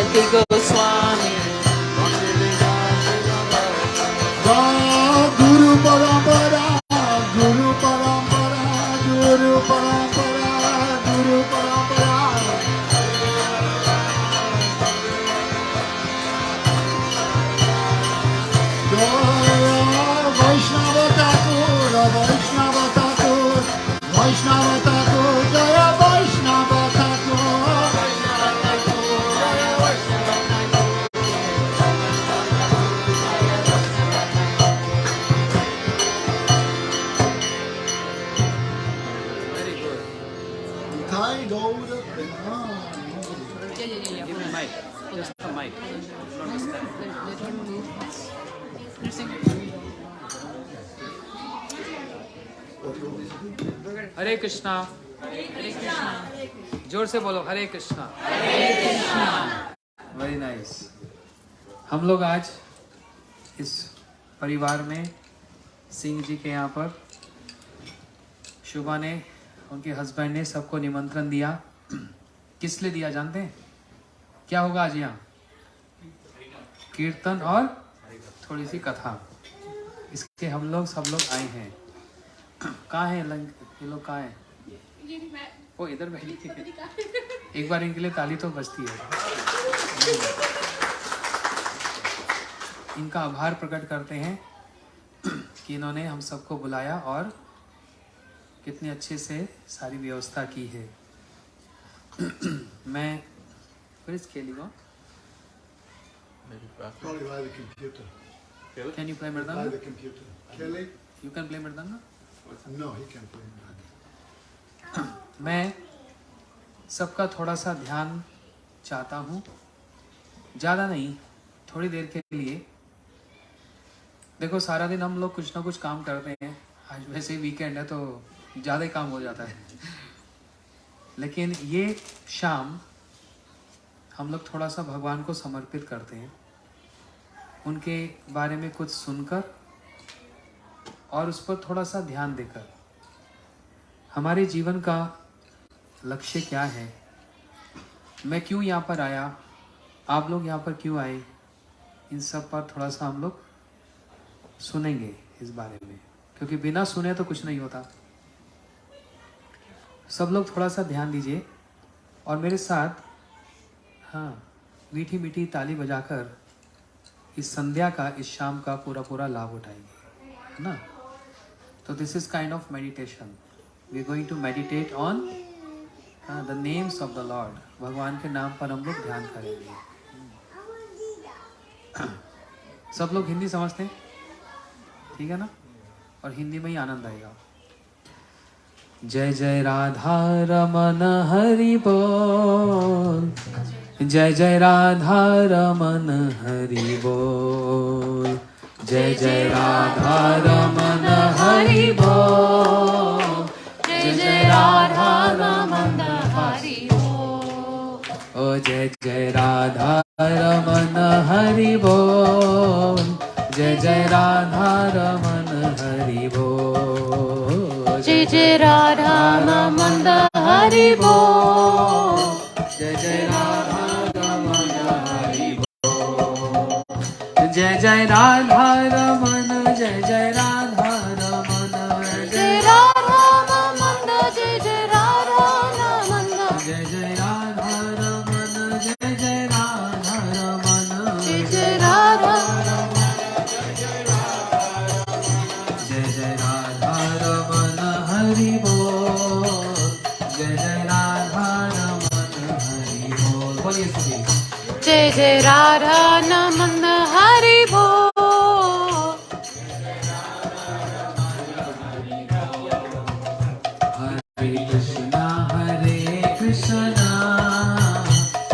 Bhakti Goswami. Guru Parampara, Guru Parampara, Guru Parampara, Guru Parampara. Vaishnava Thakur, Vaishnava Thakur, Vaishnava Thakur, Jaya Vaishnava Thakur. Thai gold. Give me mic. Just the mic. Not the stand. हरे कृष्णा. हरे कृष्णा. जोर से बोलो Hare Krishna. Hare Krishna. Very nice. हम लोग आज इस परिवार में सिंह जी के यहाँ पर शुभा ने, उनके हस्बैंड ने सबको निमंत्रण दिया. किस लिए दिया जानते हैं? क्या होगा आज यहाँ? कीर्तन और थोड़ी सी कथा. इसके हम लोग सब लोग आए हैं. कहाँ हैं ये लोग? कहाँ हैं? वो इधर बैठी थी. एक बार इनके लिए ताली तो बजती है. इनका आभार प्रकट करते हैं कि इन्होंने हम सबको बुलाया और कितने अच्छे से सारी व्यवस्था की है. मैं फिर खेलेगा. Probably by the computer. Can you play By मृदंग? the computer. Kelly? You can play मृदंग? No, he can't play that. मैं सबका थोड़ा सा ध्यान चाहता हूँ. ज़्यादा नहीं, थोड़ी देर के लिए. देखो सारा दिन हम लोग कुछ ना कुछ काम करते हैं. आज वैसे ही वीकेंड है तो ज़्यादा ही काम हो जाता है. लेकिन ये शाम हम लोग थोड़ा सा भगवान को समर्पित करते हैं. उनके बारे में कुछ सुनकर और उस पर थोड़ा सा ध्यान देकर हमारे जीवन का लक्ष्य क्या है, मैं क्यों यहाँ पर आया, आप लोग यहाँ पर क्यों आए, इन सब पर थोड़ा सा हम लोग सुनेंगे इस बारे में. क्योंकि बिना सुने तो कुछ नहीं होता. सब लोग थोड़ा सा ध्यान दीजिए और मेरे साथ हाँ मीठी मीठी ताली बजाकर इस संध्या का, इस शाम का पूरा लाभ उठाएंगे, है ना. तो this is kind of meditation. We are going to meditate on the names of the lord. भगवान के नाम पर हम लोग ध्यान करेंगे. सब लोग हिंदी समझते हैं? ठीक है ना. और हिंदी में ही आनंद आएगा. जय जय राधा रमन हरि बोल. जय जय राधा रमन हरि बोल. जय जय राधा रमन हरि बोल. जय जय राधा रमन हरि बोल. ओ जय जय राधा रमन हरि बोल. जय जय राधा रमन हरि बोल. जय जय राधा रमन हरि बोल. जय जय राधा रमन हरि बोल. जय जय राधा रमन. जय जय राधा रमन. जय राधा रमन. जय जय राधा रमन. जय जय राधा रमन. जय जय राधा रमन. जय जय राधा. जय जय राधा रमन हरि बोल. जय जय राधा रमन हरि बोल. बोलिए सभी. जय जय राधा रमन हरि बोल. हरे कृष्णा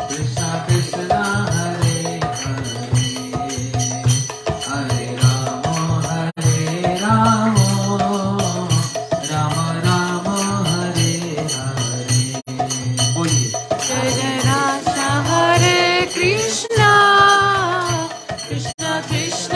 कृष्णा कृष्णा हरे हरे. हरे राम राम राम हरे हरे. बोलिए. जय जय राधा हरे कृष्णा कृष्णा कृष्णा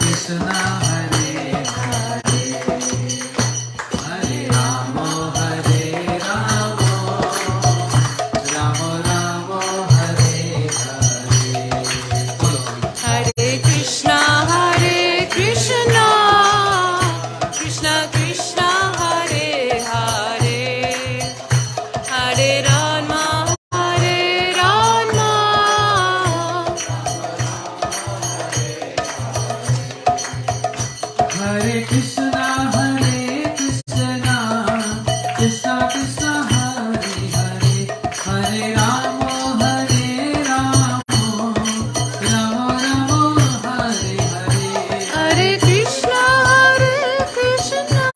कृष्णा हरे हरे हरे राम राम राम हरे हरे बोलो Hare Krishna, Krishna Krishna, Hare Hare, Hare Rama, Hare Krishna, Krishna Krishna, Hare Hare, Hare Rama, Rama Rama, Hare Hare. Hare Krishna, Krishna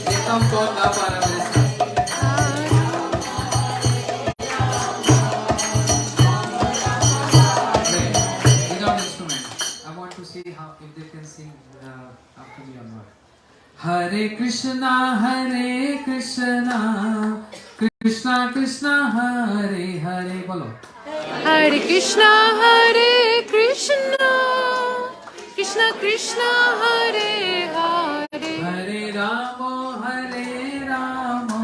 ये कम कौन गा पा रहा है मेरे साथ? Play. Without instrument. I want to see how if they can sing after me or not. Hare Krishna, Krishna Krishna, Hare Hare. बोलो. Hare Krishna, Krishna Krishna, Hare Hare, Hare Rama,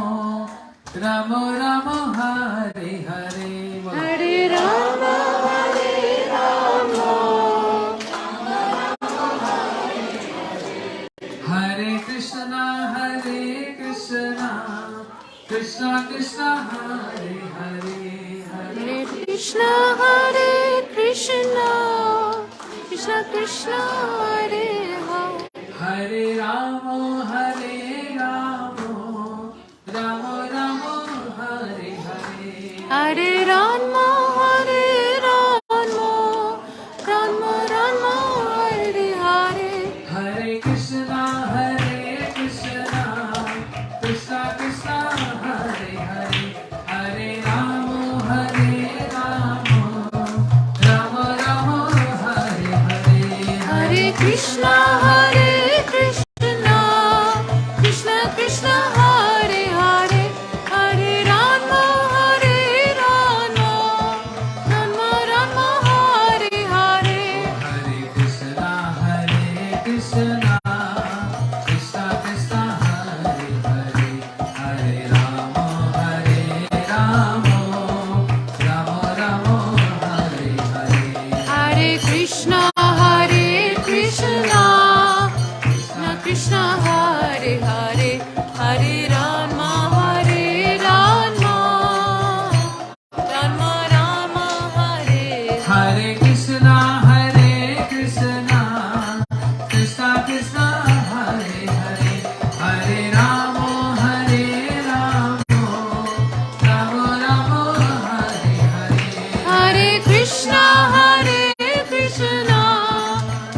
Rama Rama, Hare Hare. बोलो. Hare Rama, Hare Krishna, Krishna Krishna, Hare Hare. Hare Krishna, Krishna Krishna, Hare Hare, Hare Rama, Rama Rama, Hare Hare. Hare Rama, Rama Rama, Hare Hare, Hare Krishna, Krishna Krishna, Hare Hare. Hare Rama, Rama Rama, Hare Hare. Hare Krishna, Krishna Krishna, Hare Hare, Hare Rama, Rama Rama, Hare Hare, Hare Krishna, Krishna Krishna, Hare Hare. Hare Rama, Rama Rama, Hare Hare. Hare Krishna, Krishna Krishna, Hare Hare, Hare Rama, Rama Rama, Hare Hare Krishna, Krishna Krishna Krishna, Hare Hare. Hare Rama, Rama Rama, Hare Hare. Hare Krishna,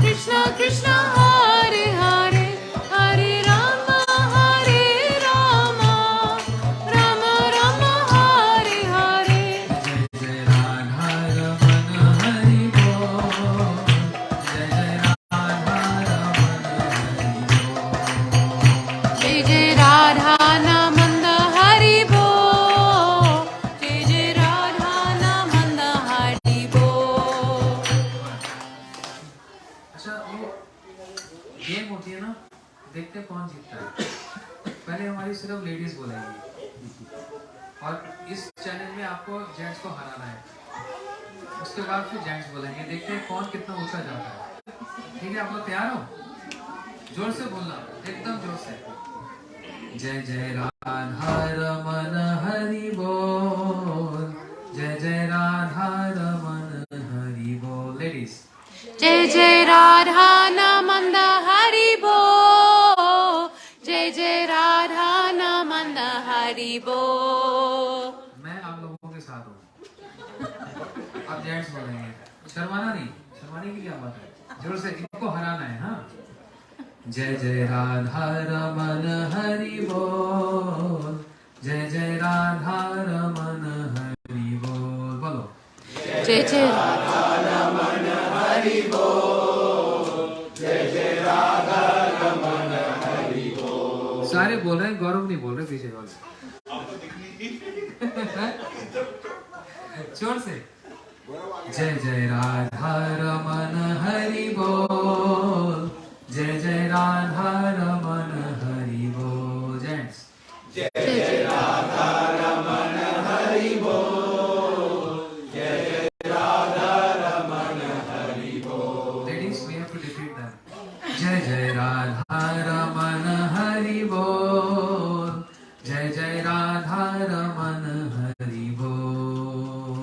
Krishna Krishna, Hare Hare, Hare Rama, Rama Rama, Hare Hare, Jai Radha Raman Hari Bol. Jai Radha Raman Hari Bol. Jai Jai Radha Namanda Hari Bol, Jai Jai Radha Namanda Hari Bol. अच्छा वो game होती है ना, देखते हैं कौन जीतता है. पहले हमारी सिर्फ लेडीज बोलेंगी और इस चैनल में आपको जेंट्स को हराना है. उसके बाद फिर जेंट्स बोलेंगे. देखते हैं कौन कितना ऊंचा जाता है. ठीक है, आप लोग तैयार हो? जोर से बोलना, एकदम जोर से. जय जय राधा रमन हरि बोल. जय जय राधा रमन हरि बोल. Ladies. Jai Jai Radha Namanda Hari Bol, Jai Jai Radha Namanda Hari Bol. मैं आप लोगों के साथ हूँ. आप जेंट्स बोलेंगे. शर्माना नहीं, शर्माने की क्या बात है. जोर से इनको हराना है. हाँ. जय जय राधा रमन हरि बोल. जय जय राधा रमन हरि बोल. बोलो. Jai Jai सारे बोल रहे हैं, गौरव नहीं बोल रहे पीछे वाले. जोर से. जय जय राधा रमन हरि बोल, जय जय राधा रमन हरि बोल। जेंट्स जय जय ladies we have to repeat that. जय जय राधा रमन हरि बोल, जय जय राधा रमन हरि बोल।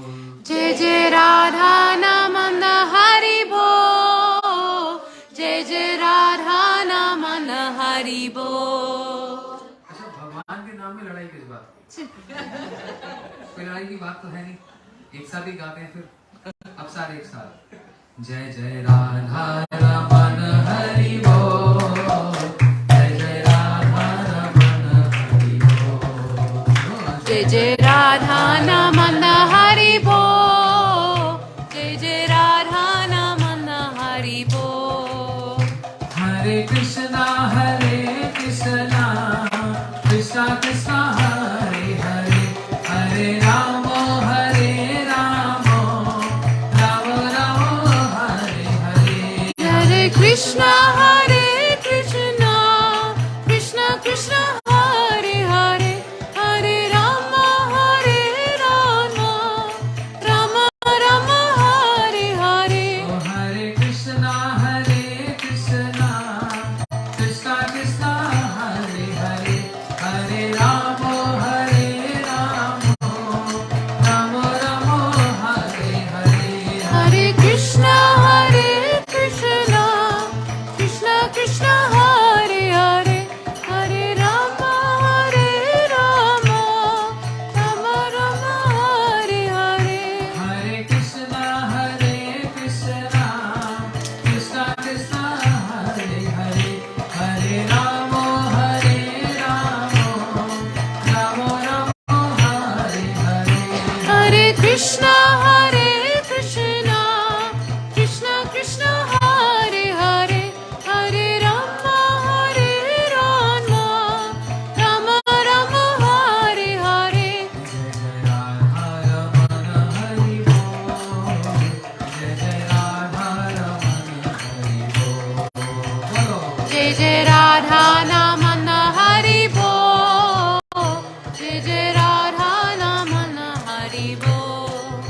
जय जय राधा नमन हरि बोल, जय जय राधा नमन हरि बोल। अच्छा, भगवान के नाम में लड़ाई किस बात की? कोई लड़ाई की बात तो है नहीं, एक साथ ही गाते हैं फिर। अब सारे एक साथ। जय जय राधा रमन हरि बोल, जय जय राधा रमन हरि बोल। जय जय राधा नमन हरि बोल, जय जय राधा नमन हरि बोल। हरे कृष्णा कृष्णा कृष्णा कृष्णा हरे हरे, हरे राम राम राम हरे हरे। हरे कृष्णा कृष्णा कृष्णा हरे हरे, हरे राम राम राम हरे हरे। हरे कृष्णा कृष्णा कृष्णा कृष्णा हरे हरे, हरे राम राम राम हरे हरे। हरे कृष्णा कृष्णा कृष्णा हरे हरे, हरे राम राम राम हरे हरे। हरे कृष्णा कृष्णा कृष्णा कृष्णा हरे हरे, हरे राम राम राम हरे हरे। हरे कृष्णा कृष्णा कृष्णा हरे हरे, हरे राम राम राम हरे हरे। जय जय राधा रमन हरि बोल, जय जय राधा रमन हरि बोल। बोलो। जय जय राधा नमन हरि बोल, जय जय राधा नमन हरि बोल।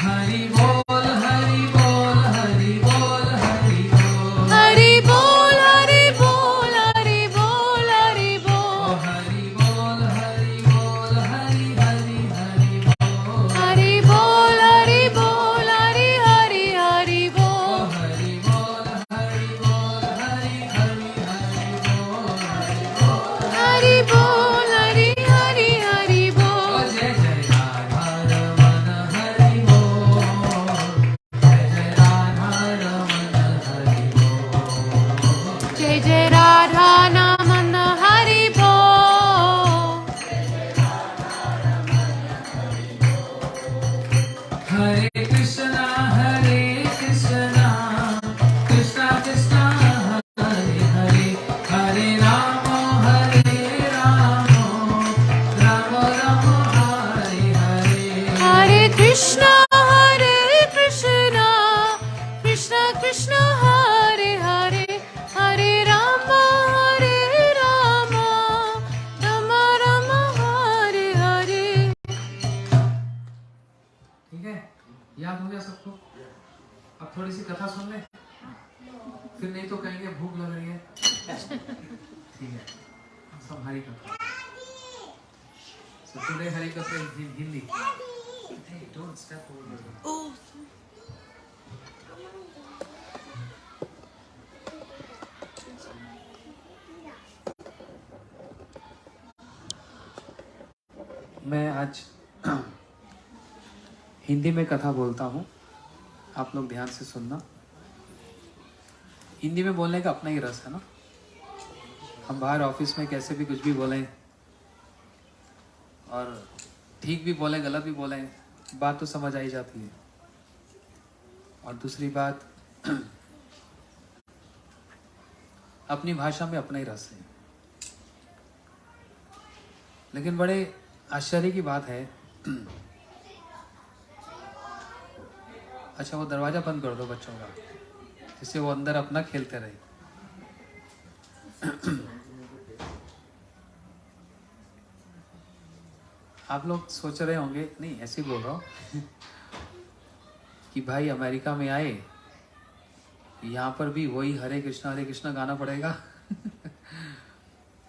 हरि बोल हरि बोल हरि बोल हरि बोल। हरि बोल हरि बोल हरि बोल हरि ओ बोल। हरि बोल हरि बोल हरि हरि हरि बोल। हरि बोल हरि बोल हरि हरि हरि ओ बोल। हरि बोल हरि बोल हरि हरि हरि बोल। हरि बोल हरि हरि हरि ओ बोल। जय जय राधा रमन हरि बोल, जय जय राधा रमन हरि बोल। जय जय राधा नमन हरि बोल। हरे कृष्णा कृष्णा कृष्णा कृष्णा हरे हरे, हरे राम राम राम हरे हरे। हरे कृष्णा कृष्णा कृष्णा हरे हरे, हरे राम राम राम हरे हरे। ठीक है, याद हो गया सबको? अब थोड़ी सी कथा सुन ले, फिर नहीं तो कहेंगे भूख लग रही है। ठीक है, सब हरी कथा। So today हरी कथा in Hindi. Hey, don't step over the... मैं आज हिंदी में कथा बोलता हूँ, आप लोग ध्यान से सुनना। हिंदी में बोलने का अपना ही रस है ना। हम बाहर ऑफिस में कैसे भी कुछ भी बोलें, और ठीक भी बोलें गलत भी बोलें, बात तो समझ आई जाती है। और दूसरी बात, अपनी भाषा में अपना ही रस है। लेकिन बड़े आश्चर्य की बात है, अच्छा वो दरवाज़ा बंद कर दो बच्चों का, जिससे वो अंदर अपना खेलते रहे। आप लोग सोच रहे होंगे, नहीं ऐसे ही बोल रहा हूँ कि भाई अमेरिका में आए, यहाँ पर भी वही हरे कृष्णा गाना पड़ेगा।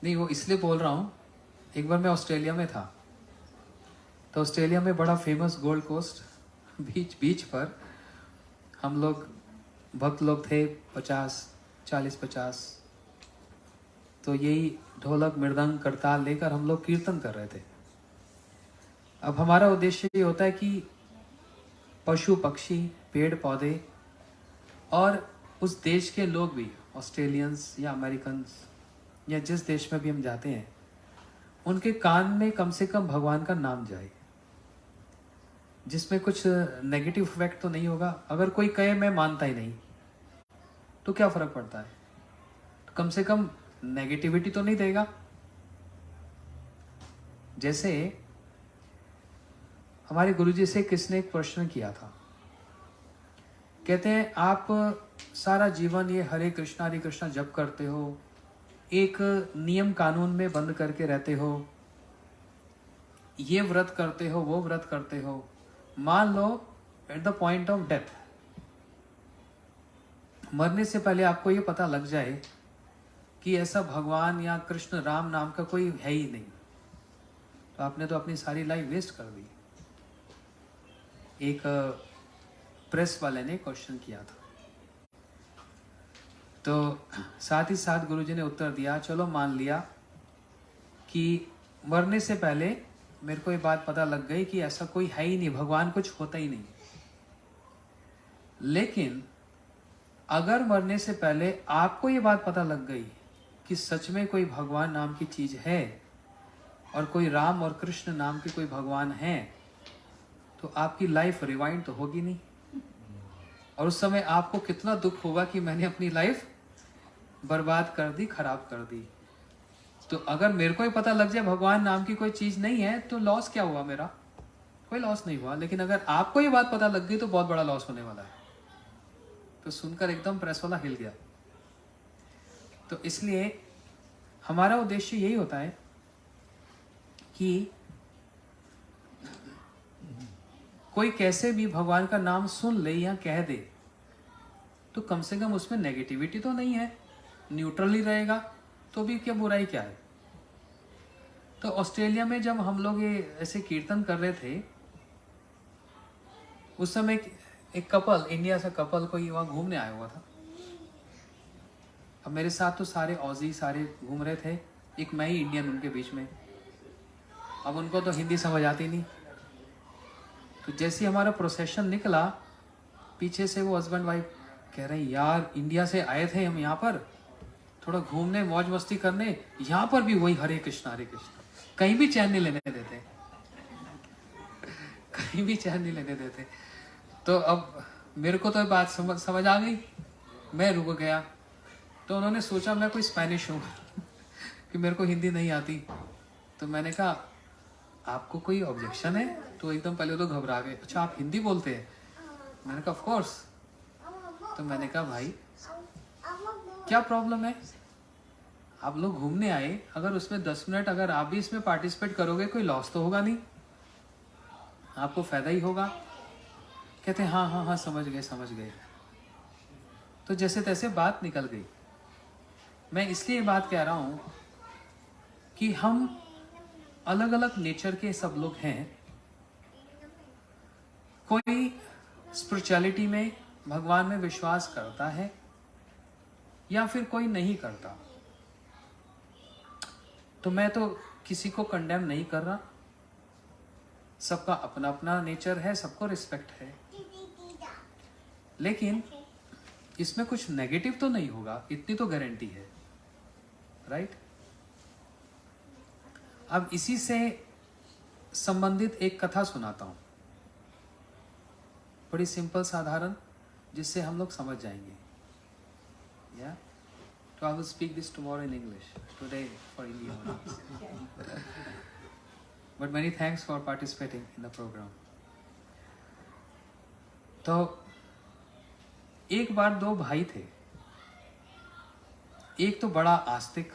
नहीं, वो इसलिए बोल रहा हूँ, एक बार मैं ऑस्ट्रेलिया में था, तो ऑस्ट्रेलिया में बड़ा फेमस गोल्ड कोस्ट बीच पर हम लोग भक्त लोग थे 40-50, तो यही ढोलक मृदंग करताल लेकर हम लोग कीर्तन कर रहे थे। अब हमारा उद्देश्य ये होता है कि पशु पक्षी पेड़ पौधे और उस देश के लोग भी, ऑस्ट्रेलियंस या अमेरिकन्स या जिस देश में भी हम जाते हैं, उनके कान में कम से कम भगवान का नाम जाए, जिसमें कुछ नेगेटिव इफेक्ट तो नहीं होगा। अगर कोई कहे मैं मानता ही नहीं, तो क्या फर्क पड़ता है, तो कम से कम नेगेटिविटी तो नहीं देगा। जैसे हमारे गुरुजी से किसने एक प्रश्न किया था, कहते हैं आप सारा जीवन ये हरे कृष्णा जप करते हो, एक नियम कानून में बंद करके रहते हो, ये व्रत करते हो वो व्रत करते हो, मान लो at the point of death, मरने से पहले आपको ये पता लग जाए कि ऐसा भगवान या कृष्ण राम नाम का कोई है ही नहीं, तो आपने तो अपनी सारी लाइफ वेस्ट कर दी। एक प्रेस वाले ने क्वेश्चन किया था, तो साथ ही साथ गुरुजी ने उत्तर दिया, चलो मान लिया कि मरने से पहले मेरे को ये बात पता लग गई कि ऐसा कोई है ही नहीं, भगवान कुछ होता ही नहीं, लेकिन अगर मरने से पहले आपको ये बात पता लग गई कि सच में कोई भगवान नाम की चीज है और कोई राम और कृष्ण नाम के कोई भगवान हैं, तो आपकी लाइफ रिवाइंड तो होगी नहीं, और उस समय आपको कितना दुख होगा कि मैंने अपनी लाइफ बर्बाद कर दी, खराब कर दी। तो अगर मेरे को ही पता लग जाए भगवान नाम की कोई चीज नहीं है, तो लॉस क्या हुआ, मेरा कोई लॉस नहीं हुआ। लेकिन अगर आपको ये बात पता लग गई तो बहुत बड़ा लॉस होने वाला है। तो सुनकर एकदम प्रेस वाला हिल गया। तो इसलिए हमारा उद्देश्य यही होता है कि कोई कैसे भी भगवान का नाम सुन ले या कह दे, तो कम से कम उसमें नेगेटिविटी तो नहीं है, न्यूट्रल ही रहेगा, तो भी क्या बुराई क्या है। तो ऑस्ट्रेलिया में जब हम लोग ये ऐसे कीर्तन कर रहे थे, उस समय एक कपल, इंडिया से कपल कोई वहाँ घूमने आया हुआ था। अब मेरे साथ तो सारे ऑजी सारे घूम रहे थे, एक मैं ही इंडियन उनके बीच में। अब उनको तो हिंदी समझ आती नहीं, तो जैसे ही हमारा प्रोसेशन निकला, पीछे से वो हस्बैंड वाइफ कह रहे हैं, यार इंडिया से आए थे हम यहाँ पर थोड़ा घूमने मौज मस्ती करने, यहाँ पर भी वही हरे कृष्णा, कहीं भी चैन नहीं लेने देते, कहीं भी चैन नहीं लेने देते। तो अब मेरे को तो बात समझ आ गई, मैं रुक गया। तो उन्होंने सोचा मैं कोई स्पेनिश हूँ कि मेरे को हिंदी नहीं आती। तो मैंने कहा आपको कोई ऑब्जेक्शन है? तो एकदम पहले तो घबरा गए, अच्छा आप हिंदी बोलते हैं? मैंने कहा ऑफ कोर्स। तो मैंने कहा भाई क्या प्रॉब्लम है, आप लोग घूमने आए, अगर उसमें 10 मिनट अगर आप भी इसमें पार्टिसिपेट करोगे, कोई लॉस तो होगा नहीं, आपको फायदा ही होगा। कहते हैं हाँ हाँ हाँ समझ गए। तो जैसे तैसे बात निकल गई। मैं इसलिए बात कह रहा हूँ कि हम अलग अलग नेचर के सब लोग हैं। कोई स्पिरिचुअलिटी में, भगवान में विश्वास करता है या फिर कोई नहीं करता। तो मैं तो किसी को कंडेम नहीं कर रहा, सबका अपना अपना नेचर है, सबको रिस्पेक्ट है, लेकिन इसमें कुछ नेगेटिव तो नहीं होगा, इतनी तो गारंटी है, राइट। अब इसी से संबंधित एक कथा सुनाता हूं, बड़ी सिंपल साधारण, जिससे हम लोग समझ जाएंगे। या तो I will speak this tomorrow in English, today for India, but many thanks for participating in the programme. तो एक बार दो भाई थे, एक तो बड़ा आस्तिक,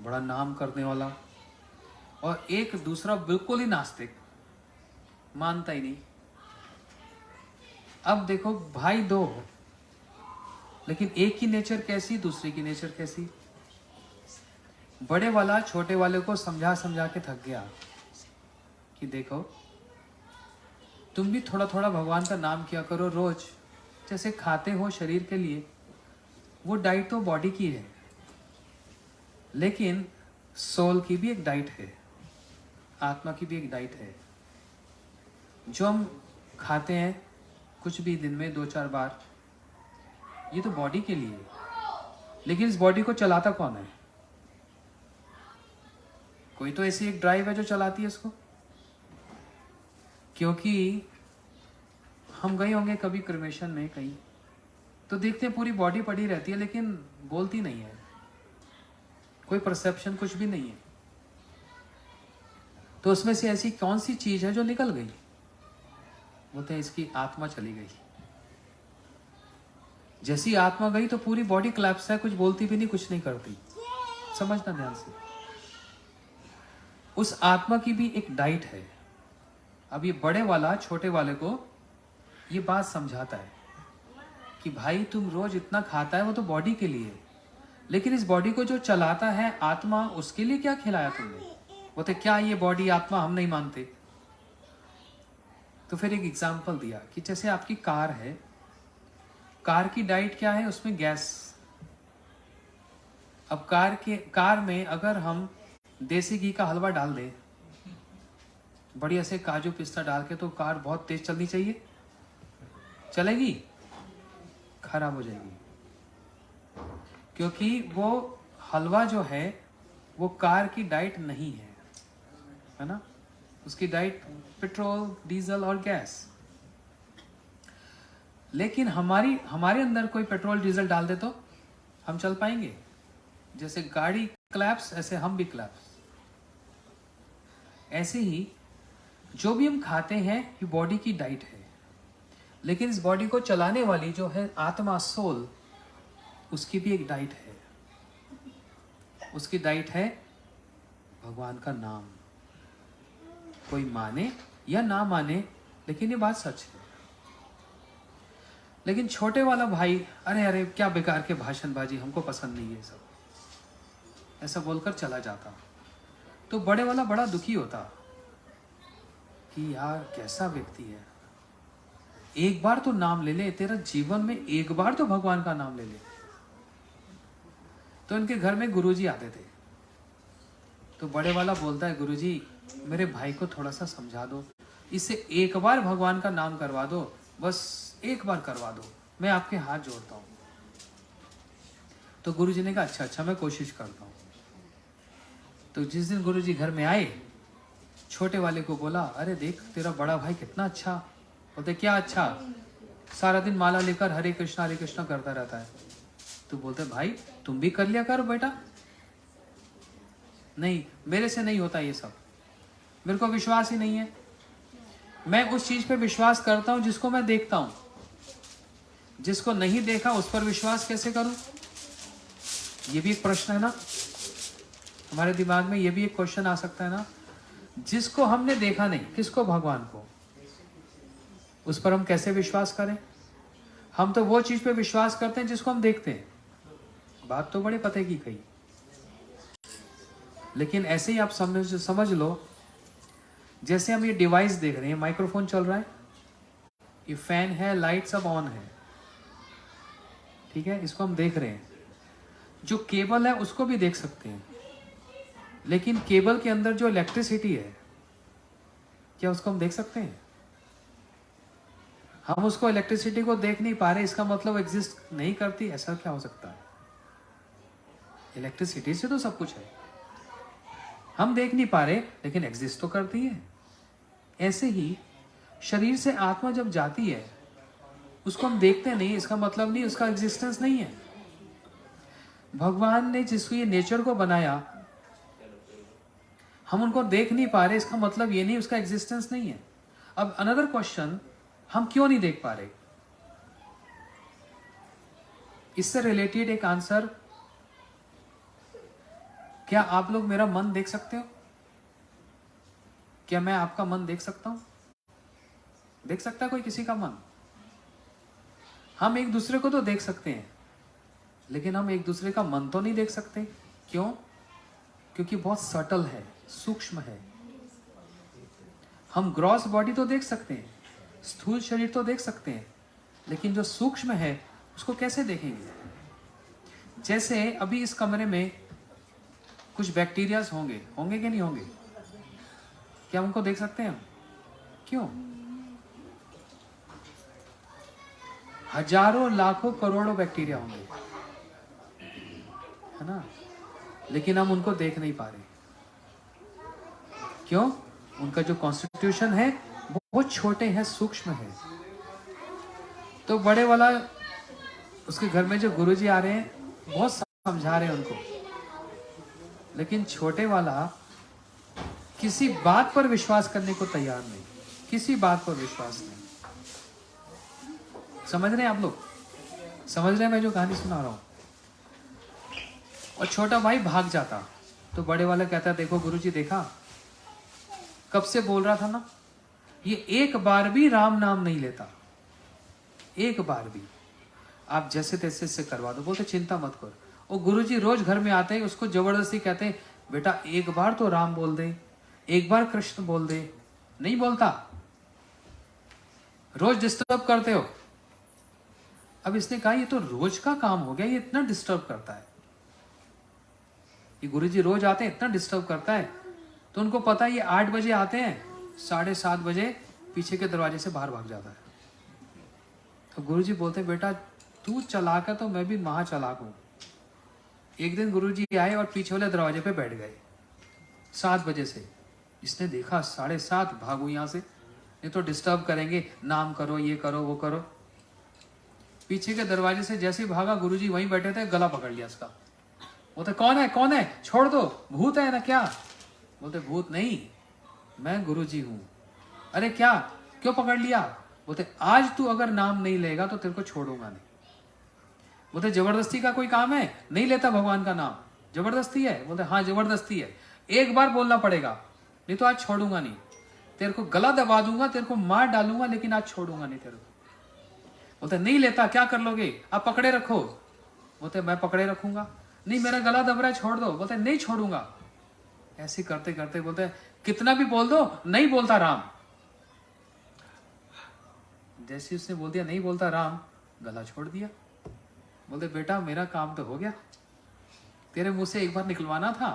बड़ा नाम करने वाला, और एक दूसरा बिल्कुल ही नास्तिक, मानता ही नहीं। अब देखो भाई दो, लेकिन एक की नेचर कैसी, दूसरे की नेचर कैसी। बड़े वाला छोटे वाले को समझा समझा के थक गया कि देखो तुम भी थोड़ा थोड़ा भगवान का नाम किया करो रोज, जैसे खाते हो शरीर के लिए, वो डाइट तो बॉडी की है, लेकिन सोल की भी एक डाइट है, आत्मा की भी एक डाइट है। जो हम खाते हैं कुछ भी दिन में 2-4 बार, ये तो बॉडी के लिए है, लेकिन इस बॉडी को चलाता कौन है? कोई तो ऐसी एक ड्राइव है जो चलाती है इसको। क्योंकि हम गए होंगे कभी क्रिमेशन में कहीं, तो देखते हैं पूरी बॉडी पड़ी रहती है लेकिन बोलती नहीं है, कोई परसेप्शन कुछ भी नहीं है। तो उसमें से ऐसी कौन सी चीज है जो निकल गई? बोलते हैं इसकी आत्मा चली गई। जैसी आत्मा गई तो पूरी बॉडी क्लैप्स है, कुछ बोलती भी नहीं, कुछ नहीं करती। समझना ध्यान से, उस आत्मा की भी एक डाइट है। अब ये बड़े वाला छोटे वाले को ये बात समझाता है कि भाई तुम रोज इतना खाता है, वो तो बॉडी के लिए, लेकिन इस बॉडी को जो चलाता है आत्मा, उसके लिए क्या खिलाया तुमने? बोलते क्या ये बॉडी आत्मा हम नहीं मानते। तो फिर एक एग्जांपल दिया कि जैसे आपकी कार है, कार की डाइट क्या है? उसमें गैस। अब कार में अगर हम देसी घी का हलवा डाल दें, बढ़िया से काजू पिस्ता डाल के, तो कार बहुत तेज चलनी चाहिए, चलेगी? खराब हो जाएगी, क्योंकि वो हलवा जो है वो कार की डाइट नहीं है ना? उसकी डाइट पेट्रोल, डीजल और गैस। लेकिन हमारे अंदर कोई पेट्रोल डीजल डाल दे तो हम चल पाएंगे? जैसे गाड़ी क्लैप्स, ऐसे हम भी क्लैप्स। ऐसे ही जो भी हम खाते हैं ये बॉडी की डाइट है, लेकिन इस बॉडी को चलाने वाली जो है आत्मा, सोल, उसकी भी एक डाइट है। उसकी डाइट है भगवान का नाम। कोई माने या ना माने, लेकिन ये बात सच है। लेकिन छोटे वाला भाई, अरे अरे क्या बेकार के भाषणबाजी, हमको पसंद नहीं है सब, ऐसा बोलकर चला जाता। तो बड़े वाला बड़ा दुखी होता कि यार कैसा व्यक्ति है, एक बार तो नाम ले ले, तेरा जीवन में एक बार तो भगवान का नाम ले ले। तो इनके घर में गुरुजी आते थे, तो बड़े वाला बोलता है, गुरुजी मेरे भाई को थोड़ा सा समझा दो, इससे एक बार भगवान का नाम करवा दो, बस एक बार करवा दो, मैं आपके हाथ जोड़ता हूँ। तो गुरुजी ने कहा अच्छा मैं कोशिश करता हूँ। तो जिस दिन गुरुजी घर में आए, छोटे वाले को बोला, अरे देख तेरा बड़ा भाई कितना अच्छा। बोलते क्या अच्छा? सारा दिन माला लेकर हरे कृष्णा करता रहता है। तो बोलते भाई तुम भी कर लिया कर बेटा। नहीं, मेरे से नहीं होता ये सब, मेरे को विश्वास ही नहीं है। मैं उस चीज पे विश्वास करता हूं जिसको मैं देखता हूं, जिसको नहीं देखा उस पर विश्वास कैसे करूं? ये भी एक प्रश्न है ना, हमारे दिमाग में ये भी एक क्वेश्चन आ सकता है ना। जिसको हमने देखा नहीं, किसको? भगवान को, उस पर हम कैसे विश्वास करें? हम तो वो चीज पे विश्वास करते हैं जिसको हम देखते हैं। बात तो बड़े पते की कही, लेकिन ऐसे ही आप समझ लो, जैसे हम ये डिवाइस देख रहे हैं, माइक्रोफोन चल रहा है, ये फैन है, लाइट सब ऑन है, ठीक है, इसको हम देख रहे हैं। जो केबल है उसको भी देख सकते हैं, लेकिन केबल के अंदर जो इलेक्ट्रिसिटी है, क्या उसको हम देख सकते हैं? हम उसको, इलेक्ट्रिसिटी को देख नहीं पा रहे, इसका मतलब एग्जिस्ट नहीं करती, ऐसा क्या हो सकता है? इलेक्ट्रिसिटी से तो सब कुछ है, हम देख नहीं पा रहे लेकिन एग्जिस्ट तो करती है। ऐसे ही शरीर से आत्मा जब जाती है, उसको हम देखते नहीं, इसका मतलब नहीं उसका एग्जिस्टेंस नहीं है। भगवान ने जिसको ये नेचर को बनाया, हम उनको देख नहीं पा रहे, इसका मतलब ये नहीं उसका एग्जिस्टेंस नहीं है। अब अनदर क्वेश्चन, हम क्यों नहीं देख पा रहे? इससे रिलेटेड एक आंसर, क्या आप लोग मेरा मन देख सकते हो? क्या मैं आपका मन देख सकता हूं? देख सकता है कोई किसी का मन? हम एक दूसरे को तो देख सकते हैं, लेकिन हम एक दूसरे का मन तो नहीं देख सकते। क्यों? क्योंकि बहुत सटल है, सूक्ष्म है। हम ग्रॉस बॉडी तो देख सकते हैं, स्थूल शरीर तो देख सकते हैं, लेकिन जो सूक्ष्म है उसको कैसे देखेंगे? जैसे अभी इस कमरे में कुछ बैक्टीरियाज होंगे, होंगे कि नहीं होंगे? क्या उनको देख सकते हैं हम? क्यों? हजारों लाखों करोड़ों बैक्टीरिया होंगे, है ना? लेकिन हम उनको देख नहीं पा रहे। क्यों? उनका जो कॉन्स्टिट्यूशन है वो बहुत छोटे हैं, सूक्ष्म है। तो बड़े वाला, उसके घर में जो गुरुजी आ रहे हैं, बहुत समझा रहे हैं उनको, लेकिन छोटे वाला किसी बात पर विश्वास करने को तैयार नहीं, किसी बात पर विश्वास नहीं। समझ रहे हैं आप लोग? समझ रहे हैं मैं जो कहानी सुना रहा हूं? और छोटा भाई भाग जाता तो बड़े वाला कहता, देखो गुरुजी, देखा कब से बोल रहा था ना, ये एक बार भी राम नाम नहीं लेता, एक बार भी। आप जैसे तैसे से करवा दो। बोलते चिंता मत कर। और गुरुजी रोज घर में आते हैं, उसको जबरदस्ती कहते हैं, बेटा एक बार तो राम बोल दे, एक बार कृष्ण बोल दे। नहीं बोलता, रोज डिस्टर्ब करते हो। अब इसने कहा, ये तो रोज का काम हो गया, ये इतना डिस्टर्ब करता है, ये गुरुजी रोज आते हैं, इतना डिस्टर्ब करता है। तो उनको पता है ये 8 बजे आते हैं, 7:30 बजे पीछे के दरवाजे से बाहर भाग जाता है। तो गुरुजी बोलते हैं, बेटा तू चालाक है तो मैं भी महा चालाक हूं। एक दिन गुरुजी आए और पीछे वाले दरवाजे पे बैठ गए 7 बजे से। इसने देखा 7:30, भागो यहाँ से, नहीं तो डिस्टर्ब करेंगे, नाम करो, ये करो, वो करो। पीछे के दरवाजे से जैसे ही भागा, गुरुजी वहीं बैठे थे, गला पकड़ लिया उसका। बोलते कौन है, कौन है, छोड़ दो, भूत है ना क्या? बोलते भूत नहीं, मैं गुरुजी हूं। अरे क्या, क्यों पकड़ लिया? बोलते आज तू अगर नाम नहीं लेगा तो तेरे को छोड़ूंगा नहीं। बोलते जबरदस्ती का कोई काम है? नहीं लेता भगवान का नाम, जबरदस्ती है? बोलते हाँ जबरदस्ती है, एक बार बोलना पड़ेगा, नहीं तो आज छोड़ूंगा नहीं, तेरे को गला दबा दूंगा, तेरे को मार डालूंगा, लेकिन आज छोड़ूंगा नहीं तेरे को। बोलते नहीं लेता, क्या कर लोगे? आप पकड़े रखो। बोलते मैं पकड़े रखूंगा। नहीं मेरा गला दब रहा है, छोड़ दो। बोलते नहीं छोड़ूंगा। ऐसे करते करते बोलते कितना भी बोल दो, नहीं बोलता राम। जैसे उसने बोल दिया नहीं बोलता राम, गला छोड़ दिया। बोलते बेटा मेरा काम तो हो गया, तेरे मुंह से एक बार निकलवाना था,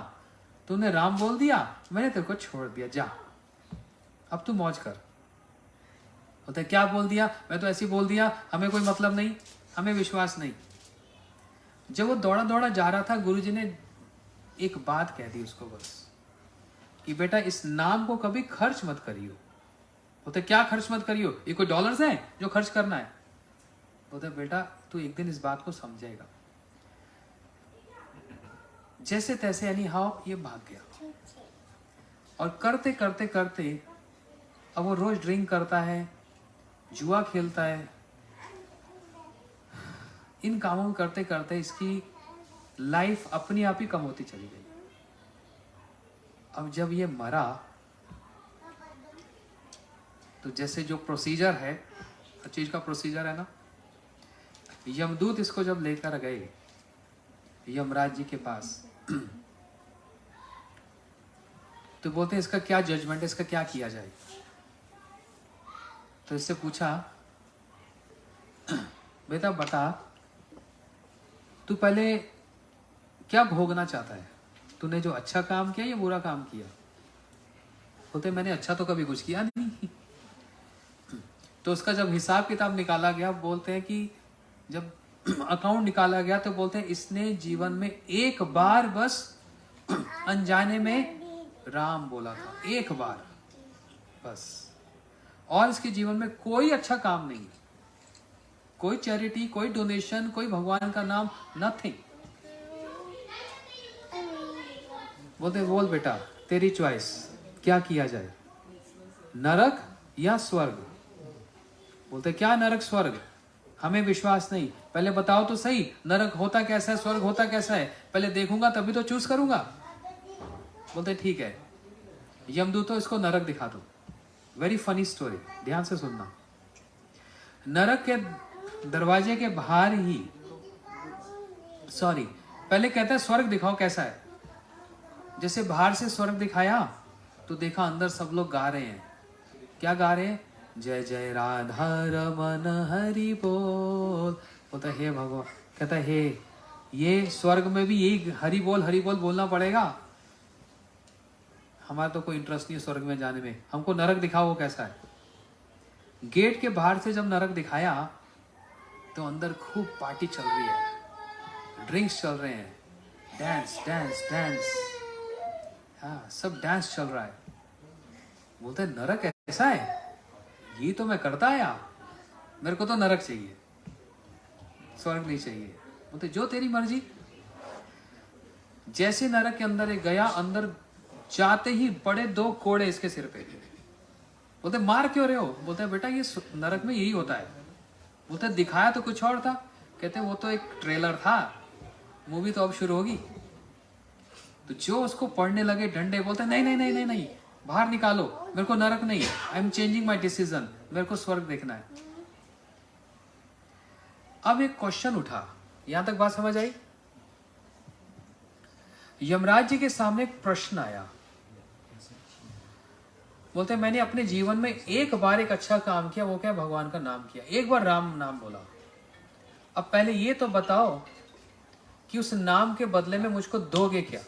तूने राम बोल दिया, मैंने तेरे को छोड़ दिया, जा अब तू मौज कर। बोलते क्या बोल दिया? मैं तो ऐसे ही बोल दिया, हमें कोई मतलब नहीं, हमें विश्वास नहीं। जब वो दौड़ा दौड़ा जा रहा था, गुरुजी ने एक बात कह दी उसको बस, कि बेटा इस नाम को कभी खर्च मत करियो। बोलते क्या खर्च मत करियो? ये कोई डॉलर्स हैं जो खर्च करना है? बोलते बेटा तू एक दिन इस बात को समझेगा। जैसे तैसे यानी हाउ ये भाग गया। और करते करते करते अब वो रोज ड्रिंक करता है, जुआ खेलता है, इन कामों में करते करते इसकी लाइफ अपनी आप ही कम होती चली गई। अब जब ये मरा तो जैसे जो प्रोसीजर है, हर चीज का प्रोसीजर है ना, यमदूत इसको जब लेकर गए यमराज जी के पास, तो बोलते हैं इसका क्या जजमेंट है, इसका क्या किया जाए? तो इससे पूछा, बेटा बता तू पहले क्या भोगना चाहता है? तूने जो अच्छा काम किया या बुरा काम किया? बोलते मैंने अच्छा तो कभी कुछ किया नहीं। तो उसका जब हिसाब किताब निकाला गया, बोलते हैं कि जब अकाउंट निकाला गया तो बोलते हैं इसने जीवन में एक बार बस अनजाने में राम बोला था, एक बार बस। और इसके जीवन में कोई अच्छा काम नहीं, कोई चैरिटी, कोई डोनेशन, कोई भगवान का नाम, नथिंग। बोलते बोल बेटा तेरी चॉइस, क्या किया जाए, नरक या स्वर्ग? बोलते क्या नरक स्वर्ग, हमें विश्वास नहीं, पहले बताओ तो सही, नरक होता कैसा है, स्वर्ग होता कैसा है, पहले देखूंगा तभी तो चूज करूंगा। बोलते ठीक है, यमदूतों इसको नरक दिखा दो। वेरी फनी स्टोरी, ध्यान से सुनना। नरक के दरवाजे के बाहर ही, सॉरी, पहले कहता है स्वर्ग दिखाओ कैसा है। जैसे बाहर से स्वर्ग दिखाया तो देखा अंदर सब लोग गा रहे हैं। क्या गा रहे हैं? जय जय राधा रमन हरि बोल। बोलता हे भगवान, कहता हे, ये स्वर्ग में भी यही हरि बोल बोलना पड़ेगा? हमारा तो कोई इंटरेस्ट नहीं है स्वर्ग में जाने में, हमको नरक दिखाओ वो कैसा है। गेट के बाहर से जब नरक दिखाया तो अंदर खूब पार्टी चल रही है, ड्रिंक्स चल रहे हैं, डांस डांस डांस, हाँ सब डांस चल रहा है। बोलते नरक ऐसा है, ये तो मैं करता आया, मेरे को तो नरक चाहिए, स्वर्ग नहीं चाहिए। बोलते जो तेरी मर्जी। जैसे नरक के अंदर एक गया, अंदर जाते ही पड़े 2 कोड़े इसके सिर पे। बोलते मार क्यों रहे हो? बोलते बेटा ये नरक में यही होता है। बोलते दिखाया तो कुछ और था। कहते वो तो एक ट्रेलर था, मूवी तो अब शुरू होगी। तो जो उसको पढ़ने लगे डंडे, बोलते नहीं नहीं नहीं नहीं नहीं, बाहर निकालो, मेरे को नरक नहीं, I am changing my decision, मेरे को स्वर्ग देखना है। अब एक क्वेश्चन उठा, यहां तक बात समझ आई? यमराज जी के सामने एक प्रश्न आया। बोलते मैंने अपने जीवन में एक बार एक अच्छा काम किया, वो क्या? भगवान का नाम किया, एक बार राम नाम बोला। अब पहले ये तो बताओ कि उस नाम के बदले में मुझको दोगे क्या?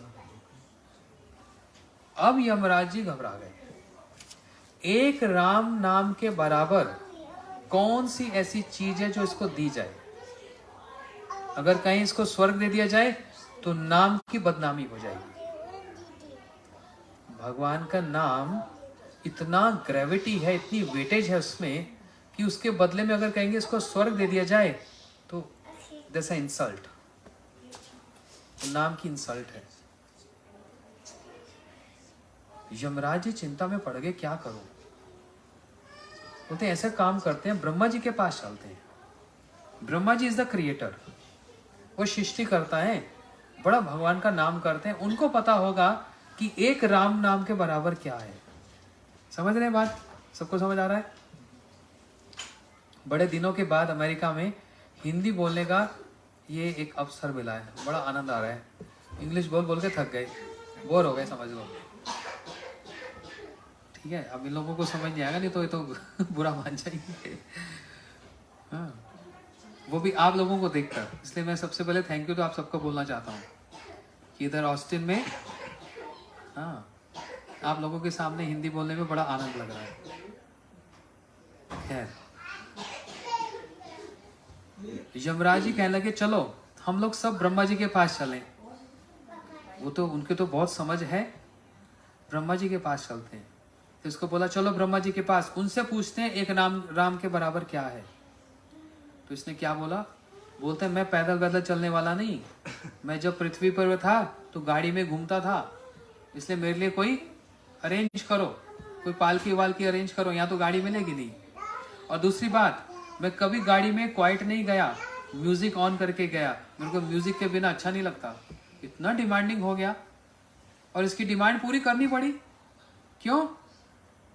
अब यमराज जी घबरा गए। एक राम नाम के बराबर कौन सी ऐसी चीज है जो इसको दी जाए? अगर कहीं इसको स्वर्ग दे दिया जाए तो नाम की बदनामी हो जाएगी। भगवान का नाम इतना ग्रेविटी है, इतनी वेटेज है उसमें कि उसके बदले में अगर कहेंगे इसको स्वर्ग दे दिया जाए तो जैसा इंसल्ट, नाम की इंसल्ट है। यमराज जी चिंता में पड़ गए, क्या करो? बोलते ऐसा काम करते हैं, ब्रह्मा जी के पास चलते हैं। Brahma ji is the creator, वो सृष्टि करता है, बड़ा भगवान का नाम करते हैं, उनको पता होगा कि एक राम नाम के बराबर क्या है। समझ रहे हैं बात? सबको समझ आ रहा है? बड़े दिनों के बाद अमेरिका में हिंदी बोलने का ये एक अवसर मिला है, बड़ा आनंद आ रहा है। इंग्लिश बोल बोल के थक गए, बोर हो गए, समझ लो। ठीक है, अब इन लोगों को समझ नहीं आएगा, नहीं तो ये तो बुरा मान जाएंगे। हाँ, वो भी आप लोगों को देखकर। इसलिए मैं सबसे पहले थैंक यू तो आप सबको बोलना चाहता हूँ कि इधर ऑस्टिन में, हाँ, आप लोगों के सामने हिंदी बोलने में बड़ा आनंद लग रहा है। खैर, यमराज जी कहने लगे चलो हम लोग सब ब्रह्मा जी के पास चलें। वो तो उनके तो बहुत समझ है, ब्रह्मा जी के पास चलते हैं। तो इसको बोला चलो ब्रह्मा जी के पास, उनसे पूछते हैं एक नाम राम के बराबर क्या है। तो इसने क्या बोला? बोलते हैं मैं पैदल पैदल चलने वाला नहीं, मैं जब पृथ्वी पर था तो गाड़ी में घूमता था, इसलिए मेरे लिए कोई अरेंज करो, कोई पालकी वालकी अरेंज करो, यहाँ तो गाड़ी मिलेगी नहीं। और दूसरी बात, मैं कभी गाड़ी में क्वाइट नहीं गया, म्यूजिक ऑन करके गया, मेरे को म्यूजिक के बिना अच्छा नहीं लगता। इतना डिमांडिंग हो गया और इसकी डिमांड पूरी करनी पड़ी। क्यों?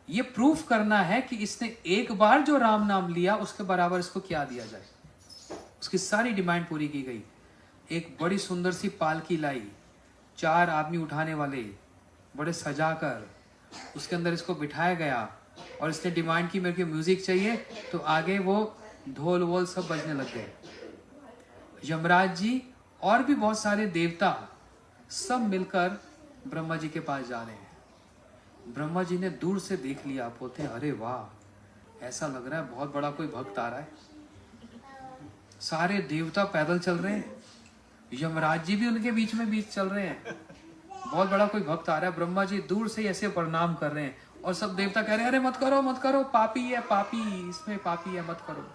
ये प्रूफ करना है कि इसने एक बार जो राम नाम लिया उसके बराबर इसको क्या दिया जाए। उसकी सारी डिमांड पूरी की गई। एक बड़ी सुंदर सी पालकी लाई, 4 आदमी उठाने वाले, बड़े सजाकर उसके अंदर इसको बिठाया गया और इसने डिमांड की मेरे को म्यूजिक चाहिए, तो आगे वो ढोल वोल सब बजने लग गए। यमराज जी और भी बहुत सारे देवता सब मिलकर ब्रह्मा जी के पास जा रहे हैं। ब्रह्मा जी ने दूर से देख लिया, बोलते हैं अरे वाह, ऐसा लग रहा है बहुत बड़ा कोई भक्त आ रहा है। सारे देवता पैदल चल रहे हैं, यमराज जी भी उनके बीच में बीच चल रहे हैं, बहुत बड़ा कोई भक्त आ रहा है। ब्रह्मा जी दूर से ऐसे प्रणाम कर रहे हैं और सब देवता कह रहे हैं अरे मत करो मत करो, पापी है पापी, इसमें पापी है, मत करो,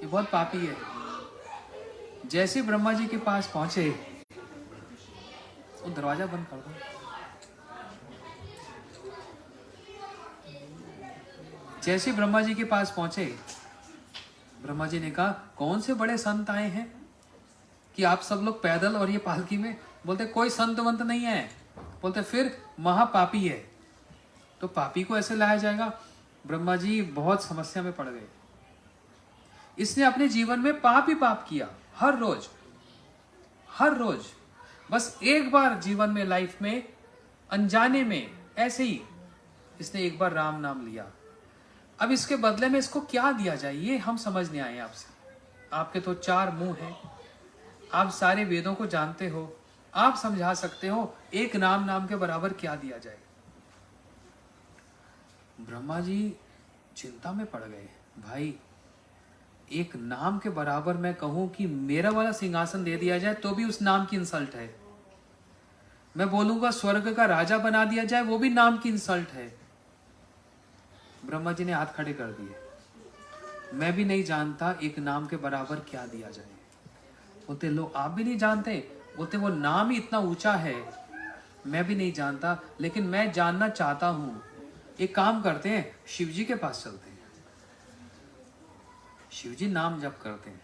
ये बहुत पापी है। जैसे ब्रह्मा जी के पास पहुंचे, वो दरवाजा बंद कर दो। जैसे ब्रह्मा जी के पास पहुंचे ब्रह्मा जी ने कहा कौन से बड़े संत आए हैं कि आप सब लोग पैदल और ये पालकी में? बोलते कोई संत वंत नहीं है। बोलते फिर महापापी है। तो पापी को ऐसे लाया जाएगा? ब्रह्मा जी बहुत समस्या में पड़ गए। इसने अपने जीवन में पाप ही पाप किया, हर रोज हर रोज। बस एक बार जीवन में, लाइफ में, अनजाने में ऐसे ही इसने एक बार राम नाम लिया। अब इसके बदले में इसको क्या दिया जाए, ये हम समझने आए हैं आपसे। आपके तो 4 मुंह हैं, आप सारे वेदों को जानते हो, आप समझा सकते हो एक नाम के बराबर क्या दिया जाए। ब्रह्मा जी चिंता में पड़ गए। भाई एक नाम के बराबर मैं कहूं कि मेरा वाला सिंहासन दे दिया जाए तो भी उस नाम की इंसल्ट है। मैं बोलूंगा स्वर्ग का राजा बना दिया जाए, वो भी नाम की इंसल्ट है। ब्रह्मा जी ने हाथ खड़े कर दिए। मैं भी नहीं जानता एक नाम के बराबर क्या दिया जाए। बोलते लो आप भी नहीं जानते? बोलते वो नाम ही इतना ऊंचा है, मैं भी नहीं जानता, लेकिन मैं जानना चाहता हूं। एक काम करते हैं, शिव जी के पास चलते हैं। शिव जी नाम जप करते हैं।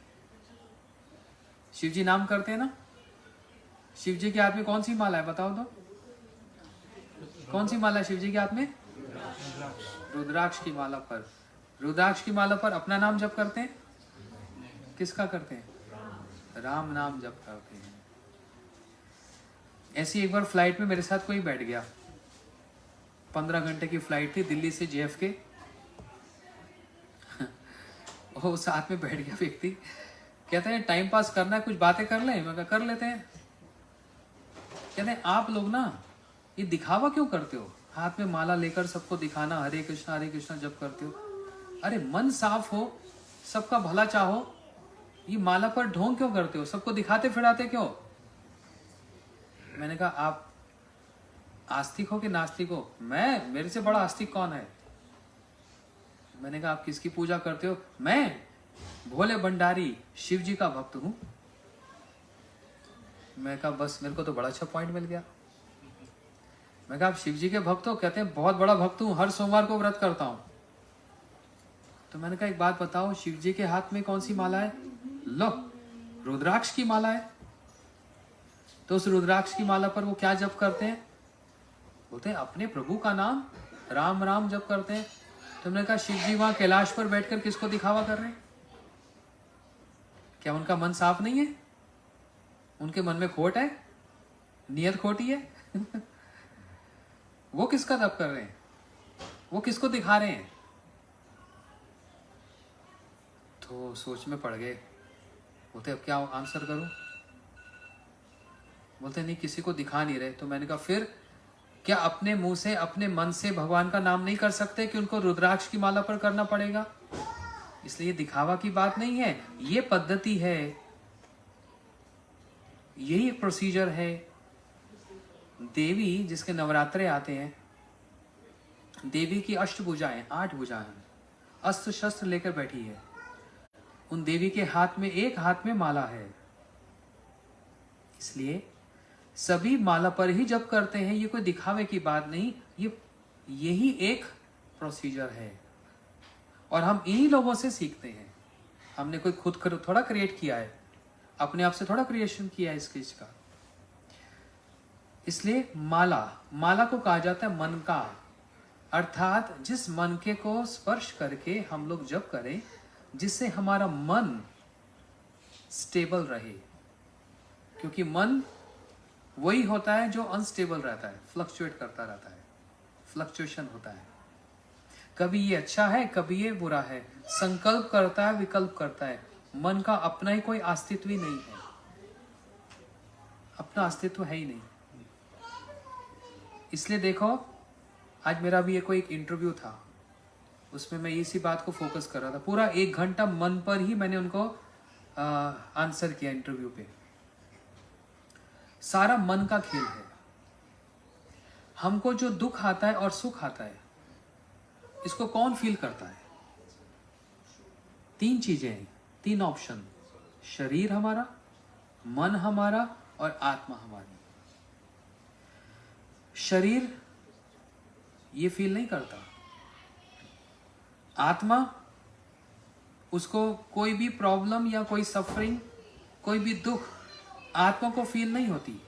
शिव जी नाम करते हैं ना? शिव जी के हाथ में कौन सी माला है बताओ तो? कौन सी माला है शिव जी के हाथ में? रुद्राक्ष की माला पर। रुद्राक्ष की माला पर अपना नाम जप करते हैं? किसका करते हैं? राम नाम जप करते हैं। ऐसी एक बार फ्लाइट में मेरे साथ कोई बैठ गया। 15 घंटे की फ्लाइट थी दिल्ली से JFK। वो साथ में बैठ गया व्यक्ति, कहते हैं टाइम पास करना है, कुछ बातें कर लें। मैं कहा कर लेते हैं। कहते हैं आप लोग ना ये दिखावा क्यों करते हो? हाथ में माला लेकर सबको दिखाना, हरे कृष्णा जप करते हो। अरे मन साफ हो, सबका भला चाहो, ये माला पर ढोंग क्यों करते हो? सबको दिखाते फिराते क्यों? मैंने कहा आप आस्तिक हो कि नास्तिक हो? मैं, मेरे से बड़ा आस्तिक कौन है? मैंने कहा आप किसकी पूजा करते हो? मैं भोले भंडारी शिव जी का भक्त हूं। मैं कहा बस मेरे को तो बड़ा अच्छा पॉइंट मिल गया। मैं कहा आप शिव जी के भक्त हो? कहते हैं बहुत बड़ा भक्त हूं, हर सोमवार को व्रत करता हूं। तो मैंने कहा एक बात बताओ, शिव जी के हाथ में कौन सी माला है? लो रुद्राक्ष की माला है। तो उस रुद्राक्ष की माला पर वो क्या जप करते हैं? बोलते हैं अपने प्रभु का नाम राम राम जप करते हैं। तुमने कहा शिव जी वहां कैलाश पर बैठकर किसको दिखावा कर रहे हैं? क्या उनका मन साफ नहीं है? उनके मन में खोट है, नियत खोटी है। वो किसका तप कर रहे हैं? वो किसको दिखा रहे हैं? तो सोच में पड़ गए। बोलते अब क्या आंसर करूं? बोलते नहीं किसी को दिखा नहीं रहे। तो मैंने कहा फिर क्या अपने मुंह से, अपने मन से भगवान का नाम नहीं कर सकते कि उनको रुद्राक्ष की माला पर करना पड़ेगा? इसलिए दिखावा की बात नहीं है, ये पद्धति है, यही प्रोसीजर है। देवी जिसके नवरात्रे आते हैं, देवी की 8 भुजाएं, 8 भुजाएं, अस्त्र शस्त्र लेकर बैठी है। उन देवी के हाथ में, एक हाथ में माला है। इसलिए सभी माला पर ही जप करते हैं। ये कोई दिखावे की बात नहीं, यही एक प्रोसीजर है और हम इन्हीं लोगों से सीखते हैं। हमने कोई खुद थोड़ा क्रिएट किया है, अपने आप से थोड़ा क्रिएशन किया है इस चीज का। इसलिए माला को कहा जाता है मन का, अर्थात जिस मन के को स्पर्श करके हम लोग जप करें, जिससे हमारा मन स्टेबल रहे। क्योंकि मन वही होता है जो अनस्टेबल रहता है, फ्लक्चुएट करता रहता है, फ्लक्चुएशन होता है। कभी ये अच्छा है, कभी ये बुरा है, संकल्प करता है, विकल्प करता है। मन का अपना ही कोई अस्तित्व ही नहीं है, अपना अस्तित्व है ही नहीं। इसलिए देखो, आज मेरा भी कोई एक इंटरव्यू था, उसमें मैं इसी बात को फोकस कर रहा था। पूरा 1 घंटा मन पर ही मैंने उनको आंसर किया इंटरव्यू पे। सारा मन का खेल है। हमको जो दुख आता है और सुख आता है, इसको कौन फील करता है? 3 चीजें हैं, 3 ऑप्शन, शरीर हमारा, मन हमारा और आत्मा हमारी। शरीर ये फील नहीं करता, आत्मा उसको कोई भी प्रॉब्लम या कोई सफरिंग, कोई भी दुख आत्मा को फील नहीं होती।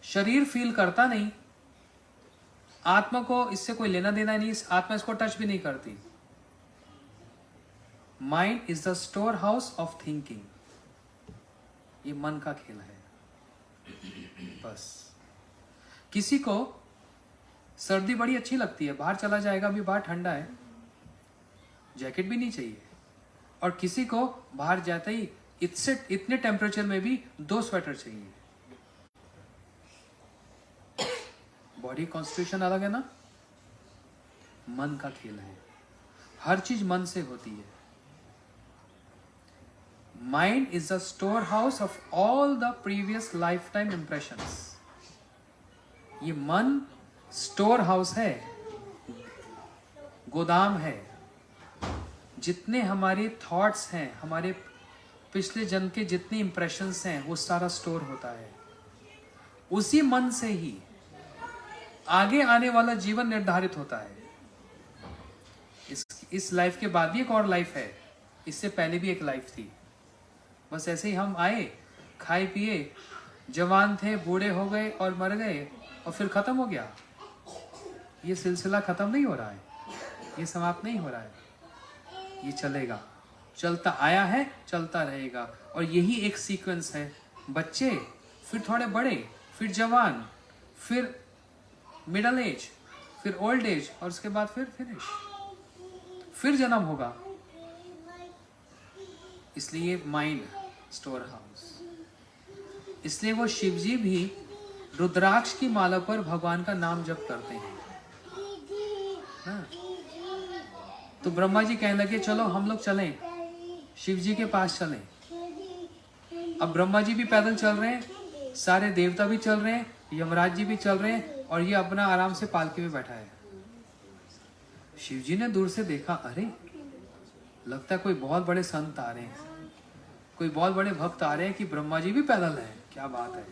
शरीर फील करता नहीं, आत्मा को इससे कोई लेना देना नहीं, आत्मा इसको टच भी नहीं करती। Mind is the store house of thinking, ये मन का खेल है। बस किसी को सर्दी बड़ी अच्छी लगती है, बाहर चला जाएगा, अभी बाहर ठंडा है, जैकेट भी नहीं चाहिए, और किसी को बाहर जाते ही इतने टेम्परेचर में भी 2 स्वेटर चाहिए। बॉडी कॉन्स्टिट्यूशन अलग है ना, मन का खेल है, हर चीज मन से होती है। Mind is the store house of all the previous life time impressions. ये मन स्टोर हाउस है, गोदाम है, जितने हमारे थॉट्स हैं, हमारे पिछले जन्म के जितने इंप्रेशंस हैं, वो सारा स्टोर होता है। उसी मन से ही आगे आने वाला जीवन निर्धारित होता है। इस लाइफ के बाद भी एक और लाइफ है, इससे पहले भी एक लाइफ थी। बस ऐसे ही हम आए, खाए पिए, जवान थे, बूढ़े हो गए और मर गए, और फिर खत्म हो गया। ये सिलसिला खत्म नहीं हो रहा है, ये समाप्त नहीं हो रहा है, ये चलेगा, चलता आया है, चलता रहेगा। और यही एक सीक्वेंस है। बच्चे, फिर थोड़े बड़े, फिर जवान, फिर मिडल एज, फिर ओल्ड एज, और उसके बाद फिर फिनिश, फिर जन्म होगा। इसलिए माइंड स्टोर हाउस। इसलिए वो शिव जी भी रुद्राक्ष की माला पर भगवान का नाम जप करते हैं ना? तो ब्रह्मा जी कहने लगे चलो हम लोग चलें, शिव जी के पास चलें। अब ब्रह्मा जी भी पैदल चल रहे हैं, सारे देवता भी चल रहे हैं, यमराज जी भी चल रहे हैं, और ये अपना आराम से पालकी में बैठा है। शिव जी ने दूर से देखा, अरे लगता है कोई बहुत बड़े संत आ रहे हैं, कोई बहुत बड़े भक्त आ रहे हैं कि ब्रह्मा जी भी पैदल हैं, क्या बात है।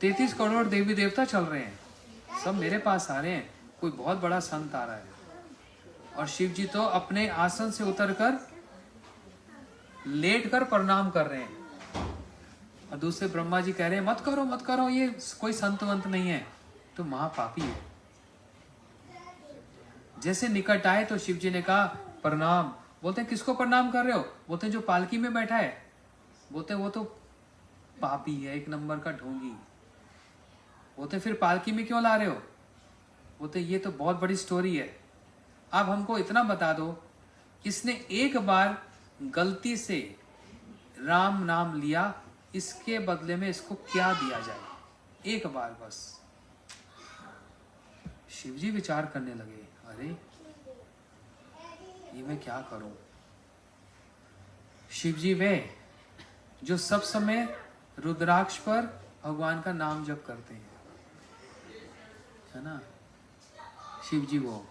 33 करोड़ देवी देवता चल रहे हैं, सब मेरे पास आ रहे हैं, कोई बहुत बड़ा संत आ रहा है। और शिव जी तो अपने आसन से उतरकर लेट कर प्रणाम कर रहे हैं, और दूसरे ब्रह्मा जी कह रहे हैं मत करो मत करो, ये कोई संत वंत नहीं है, तो महापापी है। जैसे निकट आए तो शिव जी ने कहा प्रणाम। बोलते हैं किसको प्रणाम कर रहे हो? बोलते हैं जो पालकी में बैठा है। बोलते हैं वो तो पापी है, 1 नंबर का ढोंगी। बोलते फिर पालकी में क्यों ला रहे हो? बोलते ये तो बहुत बड़ी स्टोरी है, आप हमको इतना बता दो, इसने एक बार गलती से राम नाम लिया, इसके बदले में इसको क्या दिया जाए, एक बार बस। शिवजी विचार करने लगे, अरे ये मैं क्या करूं। शिवजी वे जो सब समय रुद्राक्ष पर भगवान का नाम जप करते हैं, है ना, शिवजी वो।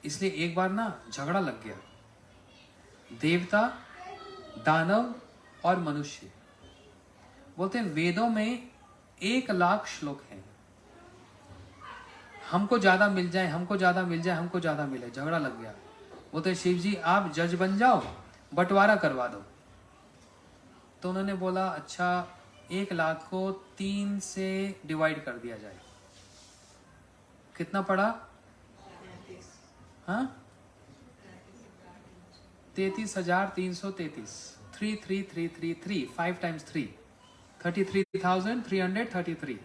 इसलिए एक बार ना झगड़ा लग गया, देवता, दानव और मनुष्य। बोलते हैं वेदों में 1 लाख श्लोक हैं, हमको ज्यादा मिल जाए, हमको ज्यादा मिल जाए, हमको ज्यादा मिले। झगड़ा लग गया। बोलते शिव जी आप जज बन जाओ, बंटवारा करवा दो। तो उन्होंने बोला अच्छा 1 लाख को 3 से डिवाइड कर दिया जाए। कितना पड़ा? हाँ 33,333। 33333 5 times 3 33,333।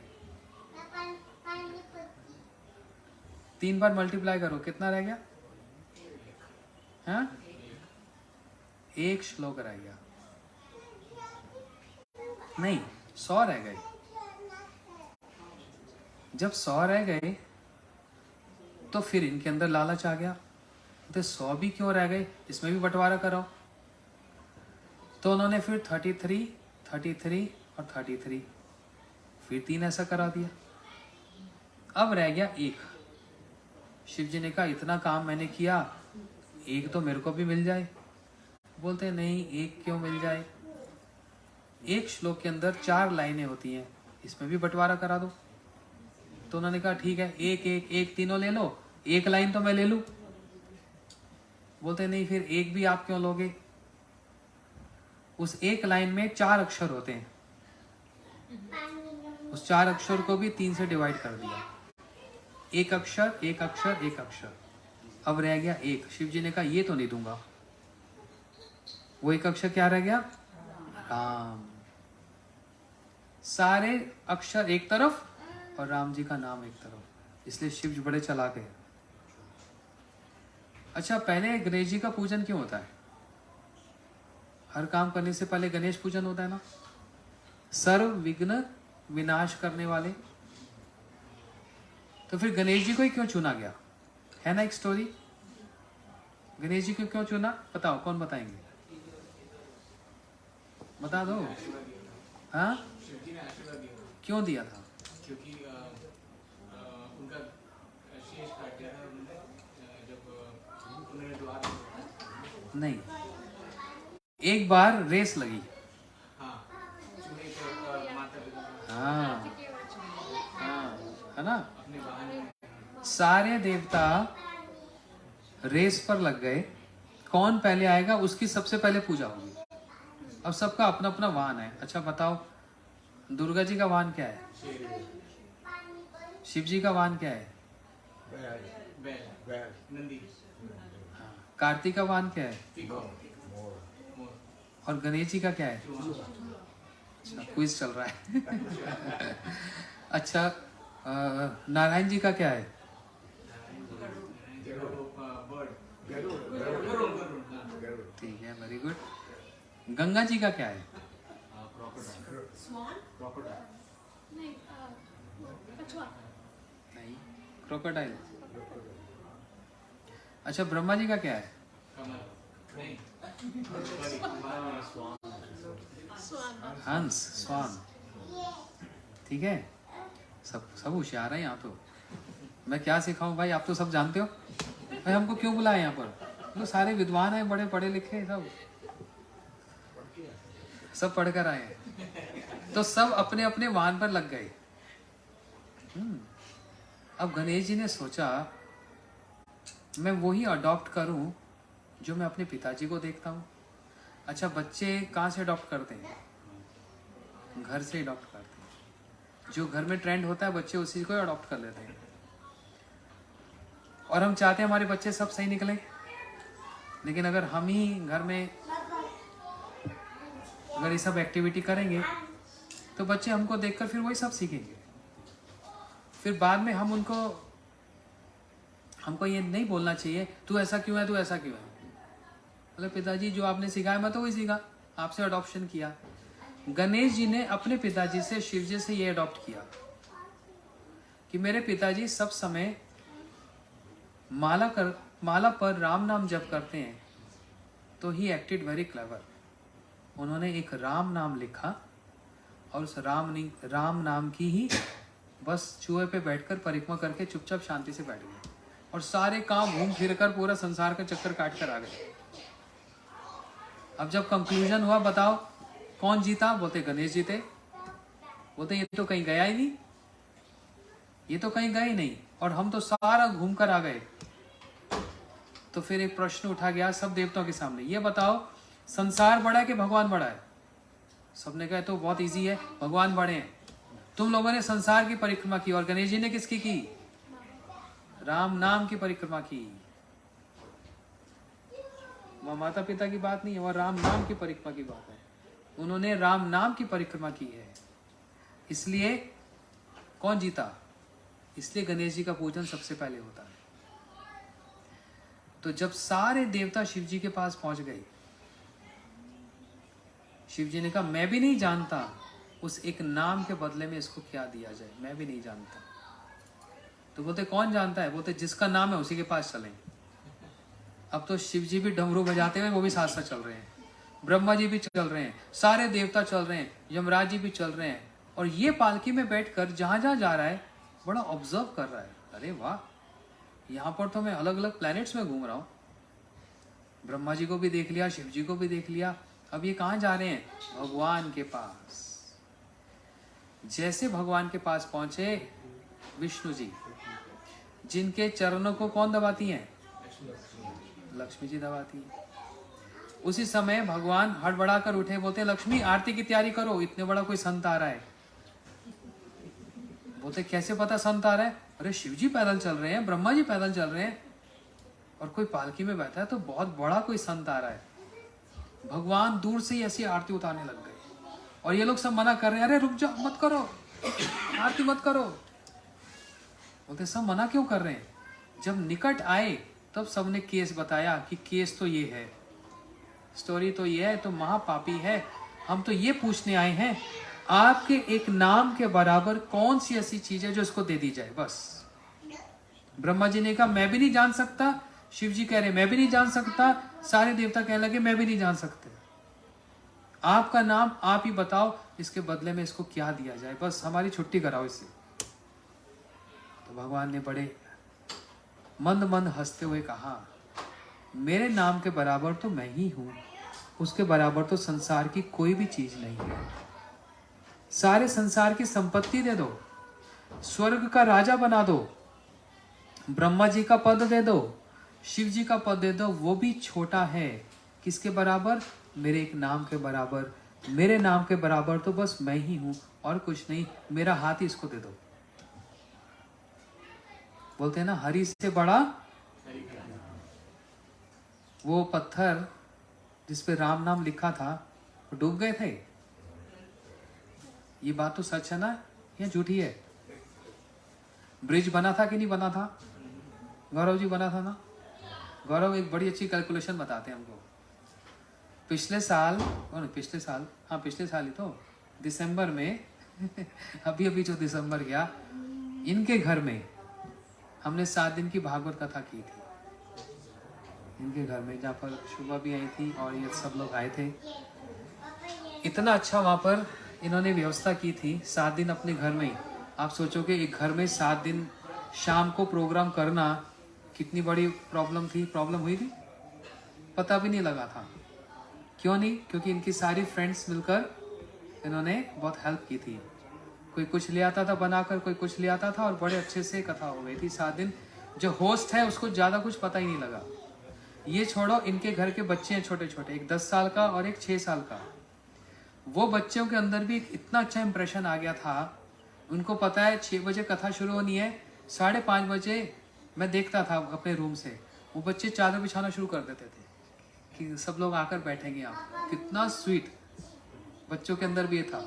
3 बार मल्टीप्लाई करो, कितना रह गया? हाँ 1 श्लोक रह गया, नहीं 100 रह गए। जब 100 रह गए तो फिर इनके अंदर लालच आ गया, तो 100 भी क्यों रह गए, इसमें भी बंटवारा करो। तो उन्होंने फिर 33, 33 और 33 फिर 3 ऐसा करा दिया। अब रह गया 1। शिव जी ने कहा इतना काम मैंने किया, 1 तो मेरे को भी मिल जाए। बोलते नहीं 1 क्यों मिल जाए, 1 श्लोक के अंदर 4 लाइनें होती हैं, इसमें भी बंटवारा करा दो। तो उन्होंने कहा ठीक है 1 1 1 तीनों ले लो, 1 लाइन तो मैं ले लूं। बोलते नहीं फिर एक भी आप क्यों लोगे? उस एक लाइन में 4 अक्षर होते हैं, उस 4 अक्षर को भी 3 से डिवाइड कर दिया। एक अक्षर एक अक्षर एक अक्षर, अब रह गया एक। शिव जी ने कहा ये तो नहीं दूंगा। वो एक अक्षर क्या रह गया? राम। सारे अक्षर एक तरफ और राम जी का नाम एक तरफ, इसलिए शिव जी बड़े चालाक हैं। अच्छा, पहले गणेश जी का पूजन क्यों होता है? हर काम करने से पहले गणेश पूजन होता है ना, सर्व विघ्न विनाश करने वाले। तो फिर गणेश जी को ही क्यों चुना गया? है ना एक स्टोरी, गणेश जी को क्यों चुना? बताओ, कौन बताएंगे? बता दो। हाँ, शिवजी ने आशीर्वाद दिया क्यों दिया था? क्योंकि उनका शेष काट दिया था उन्होंने, जब उन्होंने द्वार नहीं, एक बार रेस लगी। हाँ चूहे के माता पिता हाँ हाँ, है ना, अपने वाहन में सारे देवता रेस पर लग गए, कौन पहले आएगा उसकी सबसे पहले पूजा होगी। अब सबका अपना अपना वाहन है। अच्छा बताओ, दुर्गा जी का वाहन क्या है? शिव जी का वाहन क्या है? बैल नंदी हाँ। कार्तिक का वाहन क्या है? पीकॉक मोर और गणेश जी का क्या है? चूहा अच्छा, क्विज चल रहा है। अच्छा, नारायण जी का क्या है? बर्ड ठीक है, वेरी गुड। गंगा जी का क्या है? नहीं कछुआ नहीं, क्रोकोडाइल। अच्छा, ब्रह्मा जी का क्या है? कमल नहीं स्वान हंस, स्वान। ठीक है, सब होशियार है यहाँ तो। मैं क्या सिखाऊं भाई, आप तो सब जानते हो। भाई हमको क्यों बुलाया यहाँ पर? तो सारे विद्वान हैं, बड़े पढ़े लिखे, सब पढ़कर आए हैं। तो सब अपने अपने वाहन पर लग गए। अब गणेश जी ने सोचा मैं वही अडॉप्ट करूं जो मैं अपने पिताजी को देखता हूं। अच्छा, बच्चे कहाँ से अडॉप्ट करते हैं? घर से अडॉप्ट करते हैं। जो घर में ट्रेंड होता है बच्चे उसी को अडॉप्ट कर लेते हैं। और हम चाहते हैं हमारे बच्चे सब सही निकले, लेकिन अगर हम ही घर में अगर ये सब एक्टिविटी करेंगे तो बच्चे हमको देखकर फिर वही सब सीखेंगे। फिर बाद में हमको ये नहीं बोलना चाहिए तू ऐसा क्यों है, तू ऐसा क्यों है। मतलब पिताजी जो आपने सिखाया मैं तो वही सीखा, आपसे अडॉप्शन किया। गणेश जी ने अपने पिताजी से, शिव जी से ये अडॉप्ट किया कि मेरे पिताजी सब समय माला पर राम नाम जप करते हैं, तो ही एक्टेड वेरी क्लेवर। उन्होंने एक राम नाम लिखा और उस राम नाम की ही बस चूहे पे बैठकर परिक्रमा करके चुपचाप शांति से बैठ गए और सारे काम घूम फिर कर पूरा संसार का चक्कर काट कर आ गए। अब जब कंक्लूजन हुआ, बताओ कौन जीता? बोलते गणेश जीते। बोलते ये तो कहीं गया ही नहीं, ये तो कहीं गए ही नहीं, और हम तो सारा घूम कर आ गए। तो फिर एक प्रश्न उठा गया सब देवताओं के सामने, ये बताओ संसार बड़ा है कि भगवान बड़ा है? सबने कहा तो बहुत इजी है, भगवान बड़े हैं। तुम लोगों ने संसार की परिक्रमा की और गणेश जी ने किसकी की? राम नाम की परिक्रमा की। वह माता पिता की बात नहीं है, वह राम नाम की परिक्रमा की बात है। उन्होंने राम नाम की परिक्रमा की है, इसलिए कौन जीता? इसलिए गणेश जी का पूजन सबसे पहले होता है। तो जब सारे देवता शिव जी के पास पहुंच गए, शिव जी ने कहा मैं भी नहीं जानता उस एक नाम के बदले में इसको क्या दिया जाए, मैं भी नहीं जानता। तो बोलते कौन जानता है? बोलते जिसका नाम है उसी के पास चलें। अब तो शिव जी भी डमरू बजाते हुए वो भी साथ साथ चल रहे हैं, ब्रह्मा जी भी चल रहे हैं, सारे देवता चल रहे हैं, यमराज जी भी चल रहे हैं, और ये पालकी में बैठकर जहां जहां जा रहा है बड़ा ऑब्जर्व कर रहा है। अरे वाह, यहाँ पर तो मैं अलग अलग प्लैनेट्स में घूम रहा हूँ। ब्रह्मा जी को भी देख लिया, शिव जी को भी देख लिया, अब ये कहाँ जा रहे हैं? भगवान के पास। जैसे भगवान के पास पहुंचे विष्णु जी, जिनके चरणों को कौन दबाती हैं? लक्ष्मी जी दबाती है। उसी समय भगवान हड़बड़ा कर उठे, बोलते लक्ष्मी आरती की तैयारी करो, इतने बड़ा कोई संत आ रहा है। बोलते कैसे पता संत आ रहा है? अरे शिव जी पैदल चल रहे हैं, ब्रह्मा जी पैदल चल रहे हैं और कोई पालकी में बैठा है, तो बहुत बड़ा कोई संत आ रहा है। भगवान दूर से ही ऐसी आरती उतारने लग गए और ये लोग सब मना कर रहे हैं, अरे रुक जाओ, मत करो, आरती मत करो। बोलते सब मना क्यों कर रहे हैं? जब निकट आए तब सबने केस बताया कि केस तो ये है, स्टोरी तो ये है, तो महापापी है। हम तो ये पूछने आए हैं आपके एक नाम के बराबर कौन सी ऐसी चीज है जो इसको दे दी जाए, बस। ब्रह्मा जी ने कहा मैं भी नहीं जान सकता, शिव जी कह रहे मैं भी नहीं जान सकता, सारे देवता कहने लगे मैं भी नहीं जान सकते। आपका नाम आप ही बताओ, इसके बदले में इसको क्या दिया जाए, बस हमारी छुट्टी कराओ इससे। तो भगवान ने बड़े मंद मंद हंसते हुए कहा मेरे नाम के बराबर तो मैं ही हूं, उसके बराबर तो संसार की कोई भी चीज नहीं है। सारे संसार की संपत्ति दे दो, स्वर्ग का राजा बना दो, ब्रह्मा जी का पद दे दो, शिव जी का पद दे दो, वो भी छोटा है। किसके बराबर? मेरे एक नाम के बराबर। मेरे नाम के बराबर तो बस मैं ही हूं और कुछ नहीं, मेरा हाथ ही इसको दे दो। बोलते हैं ना हरि से बड़ा। वो पत्थर जिस पे राम नाम लिखा था वो डूब गए थे। ये बात तो सच है ना या झूठी है? ब्रिज बना था कि नहीं बना था? गौरव जी बना था ना? गौरव एक बड़ी अच्छी कैलकुलेशन बताते हैं हमको। पिछले साल पिछले साल ही तो दिसंबर में अभी जो दिसंबर गया, इनके घर में हमने 7 दिन की भागवत कथा की थी। इनके घर में जहाँ पर शुभा भी आई थी और ये सब लोग आए थे। इतना अच्छा वहाँ पर इन्होंने व्यवस्था की थी, 7 दिन अपने घर में ही। आप सोचोगे एक घर में 7 दिन शाम को प्रोग्राम करना कितनी बड़ी प्रॉब्लम हुई थी, पता भी नहीं लगा था। क्यों नहीं? क्योंकि इनकी सारी फ्रेंड्स मिलकर इन्होंने बहुत हेल्प की थी। कोई कुछ ले आता था बनाकर, कोई कुछ ले आता था और बड़े अच्छे से कथा हो गई थी 7 दिन। जो होस्ट है उसको ज़्यादा कुछ पता ही नहीं लगा। ये छोड़ो, इनके घर के बच्चे हैं छोटे छोटे, एक 10 साल का और एक 6 साल का। वो बच्चों के अंदर भी इतना अच्छा इंप्रेशन आ गया था। उनको पता है 6 बजे कथा शुरू होनी है, 5:30 बजे मैं देखता था अपने रूम से, वो बच्चे चादर बिछाना शुरू कर देते थे कि सब लोग आकर बैठेंगे यहाँ। कितना स्वीट बच्चों के अंदर भी ये था।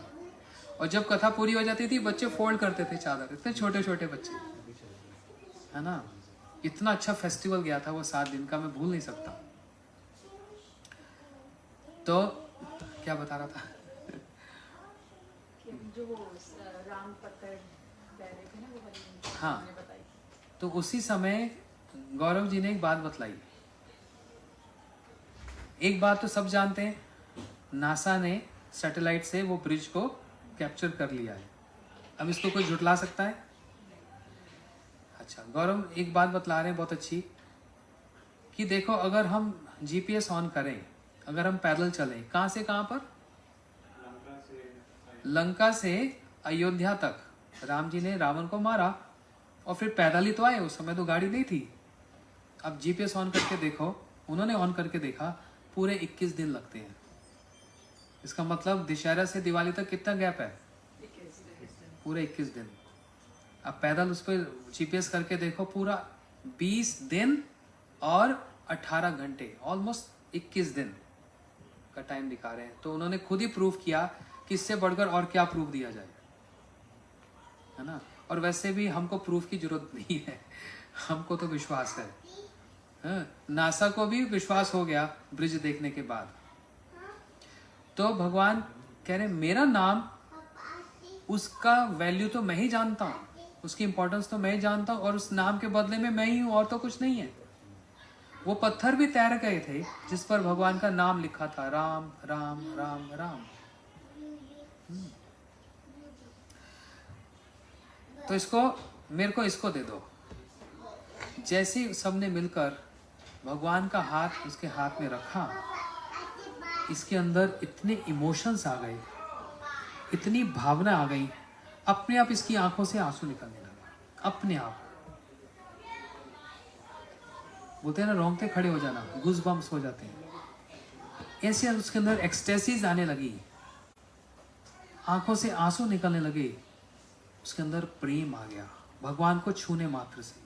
और जब कथा पूरी हो जाती थी बच्चे फोल्ड करते थे चादर, इतने छोटे छोटे बच्चे, है ना। इतना अच्छा फेस्टिवल गया था वो 7 दिन का, मैं भूल नहीं सकता। तो क्या बता रहा था? जो राम पत्थर ले रहे थे ना वो वाली हाँ, मैंने बताई। तो उसी समय गौरव जी ने एक बात बतलाई। एक बात तो सब जानते हैं, नासा ने सैटेलाइट से वो ब्रिज को कैप्चर कर लिया है। अब इसको कोई झुटला सकता है? अच्छा, गौरव एक बात बतला रहे हैं बहुत अच्छी कि देखो अगर हम जीपीएस ऑन करें, अगर हम पैदल चलें, कहाँ से कहाँ पर? लंका से अयोध्या तक राम जी ने रावण को मारा और फिर पैदल ही तो आए, उस समय तो गाड़ी नहीं थी। अब जीपीएस ऑन करके देखो, उन्होंने ऑन करके देखा, पूरे 21 दिन लगते हैं। इसका मतलब दशहरा से दिवाली तक कितना गैप है? पूरे 21 दिन। अब पैदल उस पर जीपीएस करके देखो, पूरा 20 दिन और 18 घंटे, ऑलमोस्ट 21 दिन का टाइम दिखा रहे हैं। तो उन्होंने खुद ही प्रूफ किया कि इससे बढ़कर और क्या प्रूफ दिया जाए, है ना। और वैसे भी हमको प्रूफ की जरूरत नहीं है, हमको तो विश्वास है। हाँ, नासा को भी विश्वास हो गया ब्रिज देखने के बाद। तो भगवान कह रहे मेरा नाम, उसका वैल्यू तो मैं ही जानता हूँ, उसकी इंपॉर्टेंस तो मैं ही जानता हूँ, और उस नाम के बदले में मैं ही हूँ और तो कुछ नहीं है। वो पत्थर भी तैर गए थे जिस पर भगवान का नाम लिखा था, राम राम राम राम। तो इसको, मेरे को इसको दे दो। जैसे ही सबने मिलकर भगवान का हाथ उसके हाथ में रखा, इसके अंदर इतने इमोशंस आ गए, इतनी भावना आ गई, अपने आप इसकी आंखों से आंसू निकलने लगा, अपने आप। बोलते हैं ना, रोंगटे खड़े हो जाना, गूज बम्स हो जाते हैं। ऐसे उसके अंदर एक्सटेसीज आने लगी, आंखों से आंसू निकलने लगे, उसके अंदर प्रेम आ गया भगवान को छूने मात्र से।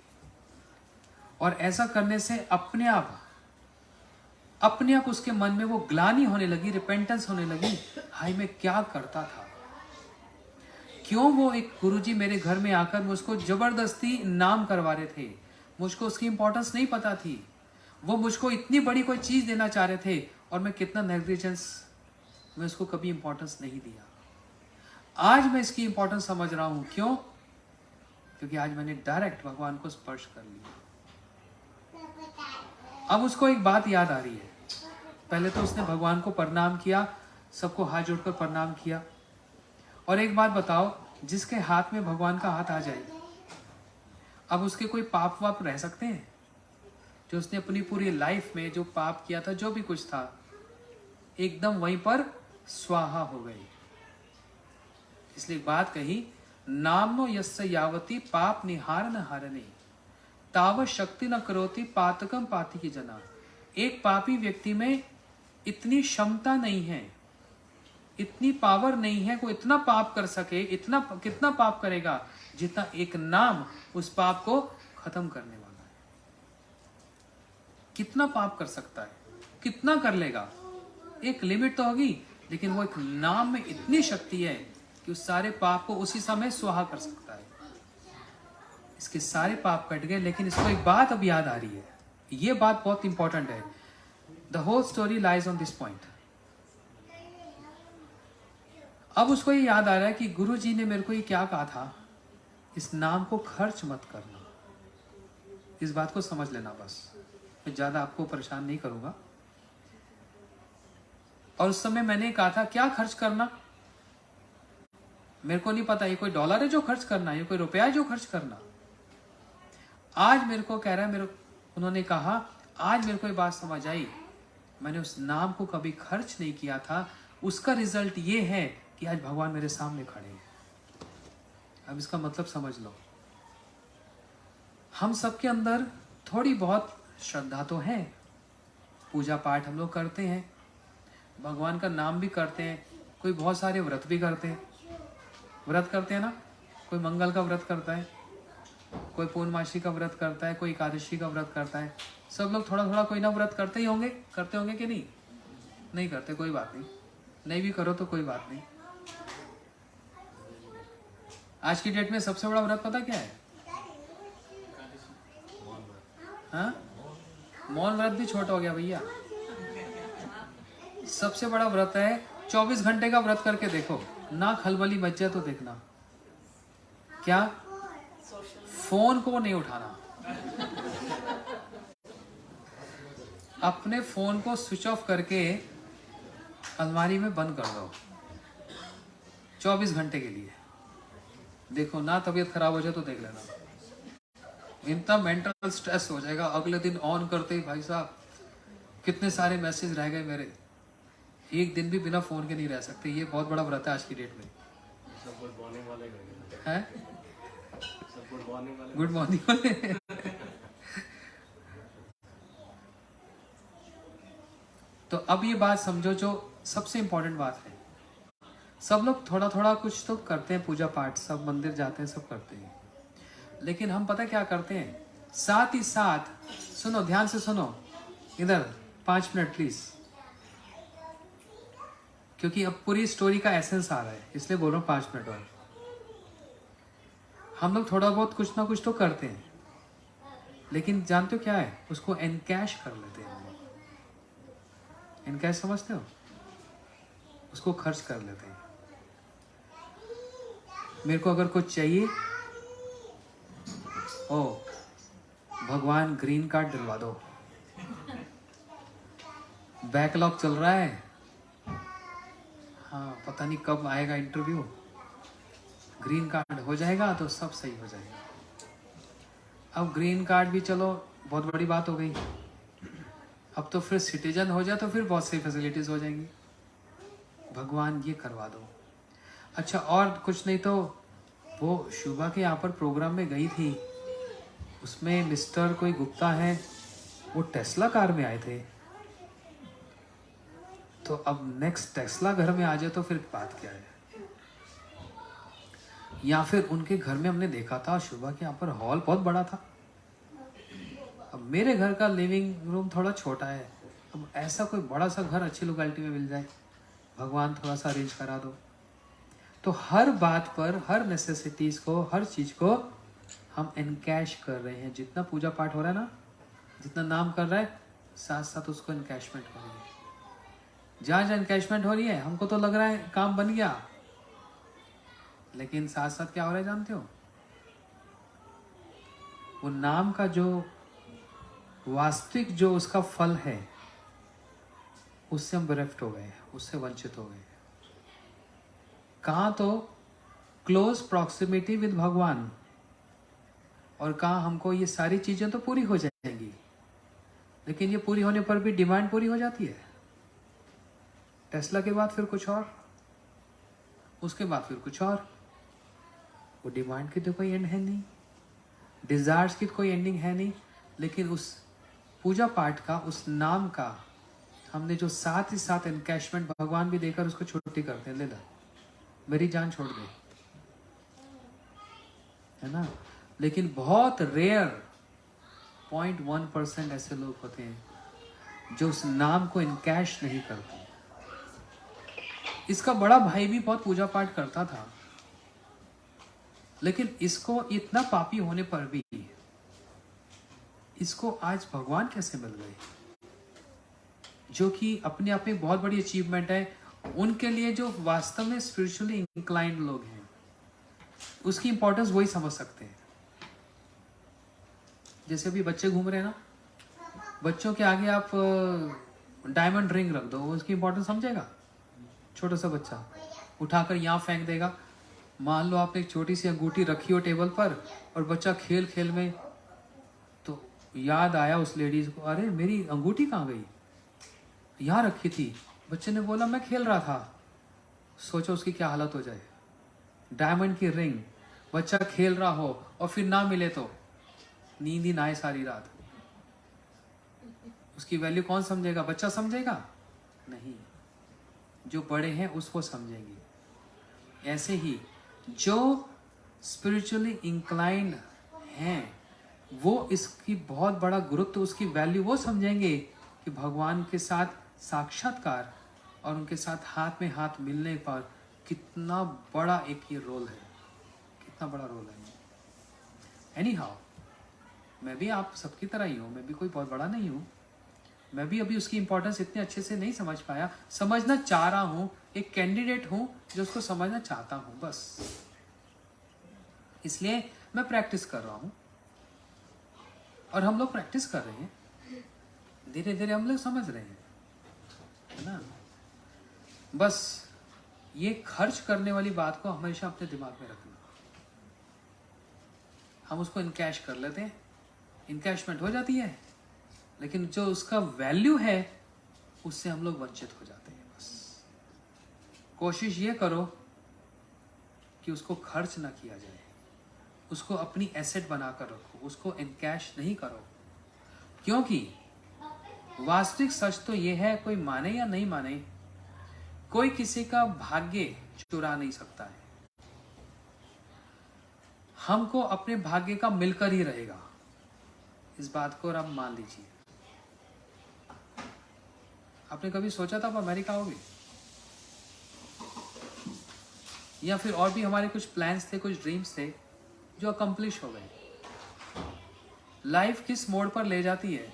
और ऐसा करने से अपने आप उसके मन में वो ग्लानि होने लगी, रिपेंटेंस होने लगी, हाय मैं क्या करता था, क्यों वो एक गुरुजी मेरे घर में आकर मुझको जबरदस्ती नाम करवा रहे थे, मुझको उसकी इंपॉर्टेंस नहीं पता थी, वो मुझको इतनी बड़ी कोई चीज देना चाह रहे थे और मैं कितना नेग्लिजेंस, मैं उसको कभी इंपॉर्टेंस नहीं दिया। आज मैं इसकी इंपॉर्टेंस समझ रहा हूं, क्यों? क्योंकि आज मैंने डायरेक्ट भगवान को स्पर्श कर लिया। अब उसको एक बात याद आ रही है, पहले तो उसने भगवान को प्रणाम किया, सबको हाथ जोड़कर प्रणाम किया। और एक बात बताओ, जिसके हाथ में भगवान का हाथ आ जाए, अब उसके कोई पाप वाप रह सकते हैं? जो उसने अपनी पूरी लाइफ में जो पाप किया था, जो भी कुछ था, एकदम वहीं पर स्वाहा हो गई। इसलिए बात कही, नामनो यस्य यावती पाप निहार न हारने ताव शक्ति न करोति पातकम पाति की जना। एक पापी व्यक्ति में इतनी क्षमता नहीं है, इतनी पावर नहीं है, कोई इतना पाप कर सके, इतना कितना पाप करेगा जितना एक नाम उस पाप को खत्म करने वाला है। कितना पाप कर सकता है, कितना कर लेगा, एक लिमिट तो होगी, लेकिन वो एक नाम में इतनी शक्ति है कि उस सारे पाप को उसी समय सुहा कर सकता है। इसके सारे पाप कट गए, लेकिन इसको एक बात अब याद आ रही है, ये बात बहुत इंपॉर्टेंट है। The whole story lies on this point. अब उसको ये याद आ रहा है कि गुरुजी ने मेरे को ये क्या कहा था, इस नाम को खर्च मत करना। इस बात को समझ लेना बस, मैं ज्यादा आपको परेशान नहीं करूंगा। और उस समय मैंने कहा था क्या खर्च करना, मेरे को नहीं पता, ये कोई डॉलर है जो खर्च करना, ये कोई रुपया है जो खर्च करना। आज मेरे को कह रहा है, उन्होंने कहा आज मेरे को ये बात समझ आई, मैंने उस नाम को कभी खर्च नहीं किया था, उसका रिजल्ट ये है कि आज भगवान मेरे सामने खड़े हैं। अब इसका मतलब समझ लो, हम सबके अंदर थोड़ी बहुत श्रद्धा तो है, पूजा पाठ हम लोग करते हैं, भगवान का नाम भी करते हैं, कोई बहुत सारे व्रत भी करते हैं, व्रत करते हैं ना, कोई मंगल का व्रत करता है, कोई पूर्णमासी का व्रत करता है, कोई एकादशी का व्रत करता है। सब लोग थोड़ा थोड़ा कोई ना व्रत करते ही होंगे, करते होंगे कि नहीं? नहीं करते, कोई बात नहीं, नहीं भी करो तो कोई बात नहीं। आज की डेट में सबसे बड़ा व्रत पता क्या है? हाँ, मौन व्रत भी छोटा हो गया भैया। सबसे बड़ा व्रत है 24 घंटे का व्रत करके देखो, ना खलबली मच जाए तो देखना, क्या? फोन को नहीं उठाना, अपने फोन को स्विच ऑफ करके अलमारी में बंद कर दो 24 घंटे के लिए। देखो ना, तबीयत खराब हो जाए तो देख लेना, इतना मेंटल स्ट्रेस हो जाएगा। अगले दिन ऑन करते ही भाई साहब कितने सारे मैसेज रह गए मेरे, एक दिन भी बिना फोन के नहीं रह सकते। ये बहुत बड़ा व्रत है आज की डेट में। सब गुड मॉर्निंग वाले हैं? सब गुड मॉर्निंग वाले, गुड मॉर्निंग वाले। तो अब ये बात समझो, जो सबसे इंपॉर्टेंट बात है, सब लोग थोड़ा थोड़ा कुछ तो करते हैं, पूजा पाठ, सब मंदिर जाते हैं, सब करते हैं, लेकिन हम पता क्या करते हैं, साथ ही साथ, सुनो ध्यान से सुनो, इधर 5 मिनट प्लीज, क्योंकि अब पूरी स्टोरी का एसेंस आ रहा है, इसलिए बोल रहा हूँ 5 मिनट और। हम लोग थोड़ा बहुत कुछ ना कुछ तो करते हैं, लेकिन जानते हो क्या है, उसको एनकैश कर लेते हैं हम लोग। एनकैश समझते हो? उसको खर्च कर लेते हैं। मेरे को अगर कुछ चाहिए, ओ भगवान ग्रीन कार्ड दिलवा दो, बैकलॉग चल रहा है, हाँ पता नहीं कब आएगा इंटरव्यू, ग्रीन कार्ड हो जाएगा तो सब सही हो जाएगा। अब ग्रीन कार्ड भी चलो बहुत बड़ी बात हो गई, अब तो फिर सिटीजन हो जाए तो फिर बहुत सी फैसिलिटीज हो जाएंगी। भगवान ये करवा दो। अच्छा, और कुछ नहीं तो वो शुभा के यहाँ पर प्रोग्राम में गई थी, उसमें मिस्टर कोई गुप्ता है, वो टेस्ला कार में आए थे, तो अब नेक्स्ट टेस्ला घर में आ जाए तो फिर बात क्या है। या फिर उनके घर में हमने देखा था शुभा के यहाँ पर हॉल बहुत बड़ा था, अब मेरे घर का लिविंग रूम थोड़ा छोटा है, अब ऐसा कोई बड़ा सा घर अच्छी लोकेलिटी में मिल जाए, भगवान थोड़ा सा अरेंज करा दो। तो हर बात पर, हर नेसेसिटीज को, हर चीज को हम इनकैश कर रहे हैं। जितना पूजा पाठ हो रहा है ना, जितना नाम कर रहा है, साथ साथ उसको इनकैशमेंट हो रही है। जहाँ जहाँ इनकैशमेंट हो रही है हमको तो लग रहा है काम बन गया, लेकिन साथ साथ क्या हो रहा है जानते हो? वो नाम का जो वास्तविक जो उसका फल है, उससे हम बेरेफ्ट हो गए, उससे वंचित हो गए। कहाँ तो क्लोज प्रॉक्सिमिटी विद भगवान, और कहाँ हमको ये सारी चीजें तो पूरी हो जाएंगी, लेकिन ये पूरी होने पर भी डिमांड पूरी हो जाती है। टेस्ला के बाद फिर कुछ और, उसके बाद फिर कुछ और। वो डिमांड की तो कोई एंड है नहीं, डिजायर्स की कोई एंडिंग है नहीं, लेकिन उस पूजा पाठ का, उस नाम का हमने जो साथ ही साथ एनकैशमेंट, भगवान भी देकर उसको छुट्टी करते हैं, ले ला मेरी जान छोड़ दे, है ना। लेकिन बहुत रेयर 0.1% ऐसे लोग होते हैं जो उस नाम को इनकैश नहीं करते। इसका बड़ा भाई भी बहुत पूजा पाठ करता था, लेकिन इसको इतना पापी होने पर भी इसको आज भगवान कैसे मिल गए, जो कि अपने आप में बहुत बड़ी अचीवमेंट है। उनके लिए जो वास्तव में स्पिरिचुअली इंक्लाइंड लोग हैं, उसकी इंपॉर्टेंस वही समझ सकते हैं। जैसे अभी बच्चे घूम रहे हैं ना, बच्चों के आगे आप डायमंड रिंग रख दो, वो उसकी इंपॉर्टेंस समझेगा? छोटा सा बच्चा उठाकर यहाँ फेंक देगा। मान लो आपने एक छोटी सी अंगूठी रखी हो टेबल पर, और बच्चा खेल खेल में तो याद आया उस लेडीज को, अरे मेरी अंगूठी कहाँ गई, यहाँ रखी थी। बच्चे ने बोला मैं खेल रहा था। सोचो उसकी क्या हालत हो जाए। डायमंड की रिंग, बच्चा खेल रहा हो और फिर ना मिले तो नींद ही ना आए सारी रात। उसकी वैल्यू कौन समझेगा? बच्चा समझेगा? नहीं, जो बड़े हैं उसको समझेंगे। ऐसे ही जो स्पिरिचुअली इंक्लाइंड हैं, वो इसकी बहुत बड़ा गुरुत्व, उसकी वैल्यू वो समझेंगे कि भगवान के साथ साक्षात्कार और उनके साथ हाथ में हाथ मिलने पर कितना बड़ा एक ये रोल है, कितना बड़ा रोल है। एनी हाउ, मैं भी आप सबकी तरह ही हूँ, मैं भी कोई बहुत बड़ा नहीं हूँ। मैं भी अभी उसकी इंपॉर्टेंस इतने अच्छे से नहीं समझ पाया, समझना चाह रहा हूँ। एक कैंडिडेट हूँ जो उसको समझना चाहता हूँ, बस इसलिए मैं प्रैक्टिस कर रहा हूँ। और हम लोग प्रैक्टिस कर रहे हैं, धीरे धीरे हम लोग समझ रहे हैं, है ना। बस ये खर्च करने वाली बात को हमेशा अपने दिमाग में रखना। हम उसको इनकैश कर लेते हैं, इनकैशमेंट हो जाती है, लेकिन जो उसका वैल्यू है उससे हम लोग वंचित हो जाते हैं। बस कोशिश ये करो कि उसको खर्च ना किया जाए, उसको अपनी एसेट बनाकर रखो, उसको इनकैश नहीं करो। क्योंकि वास्तविक सच तो ये है, कोई माने या नहीं माने, कोई किसी का भाग्य चुरा नहीं सकता है। हमको अपने भाग्य का मिलकर ही रहेगा, इस बात को आप मान लीजिए। आपने कभी सोचा था आप अमेरिका आओगे? या फिर और भी हमारे कुछ प्लान्स थे, कुछ ड्रीम्स थे जो अकम्प्लिश हो गए। लाइफ किस मोड़ पर ले जाती है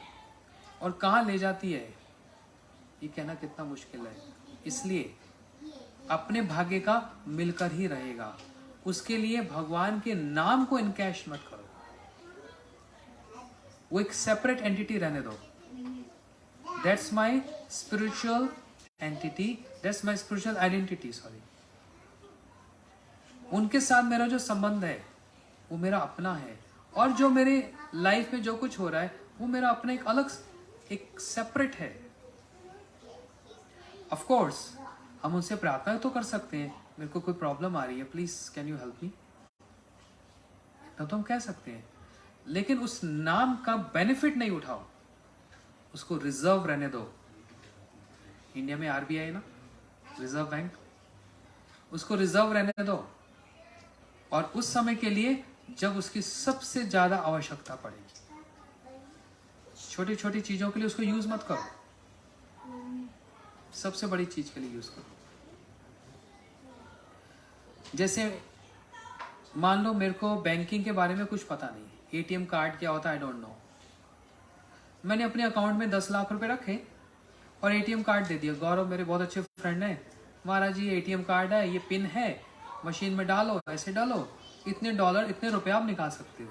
और कहाँ ले जाती है, ये कहना कितना मुश्किल है। इसलिए अपने भाग्य का मिलकर ही रहेगा। उसके लिए भगवान के नाम को इनकैश मत करो, वो एक सेपरेट एंटिटी रहने दो। That's my spiritual entity, that's my spiritual identity, sorry. उनके साथ मेरा जो संबंध है वो मेरा अपना है, और जो मेरे लाइफ में जो कुछ हो रहा है वो मेरा अपना एक अलग, एक सेपरेट है। ऑफ कोर्स हम उनसे प्रार्थना तो कर सकते हैं, मेरे को कोई प्रॉब्लम आ रही है, please can you help me, तो हम कह सकते हैं। लेकिन उस नाम का बेनिफिट नहीं उठाओ, उसको रिजर्व रहने दो। इंडिया में आरबीआई ना, रिजर्व बैंक, उसको रिजर्व रहने दो, और उस समय के लिए जब उसकी सबसे ज्यादा आवश्यकता पड़ेगी। छोटी छोटी चीजों के लिए उसको यूज मत करो, सबसे बड़ी चीज के लिए यूज करो। जैसे मान लो मेरे को बैंकिंग के बारे में कुछ पता नहीं, एटीएम कार्ड क्या होता है आई डोंट नो, मैंने अपने अकाउंट में 10 लाख रुपए रखे और एटीएम कार्ड दे दिया। गौरव मेरे बहुत अच्छे फ्रेंड हैं, महाराज जी एटीएम कार्ड है, ये पिन है, मशीन में डालो, ऐसे डालो, इतने डॉलर इतने रुपए आप निकाल सकते हो।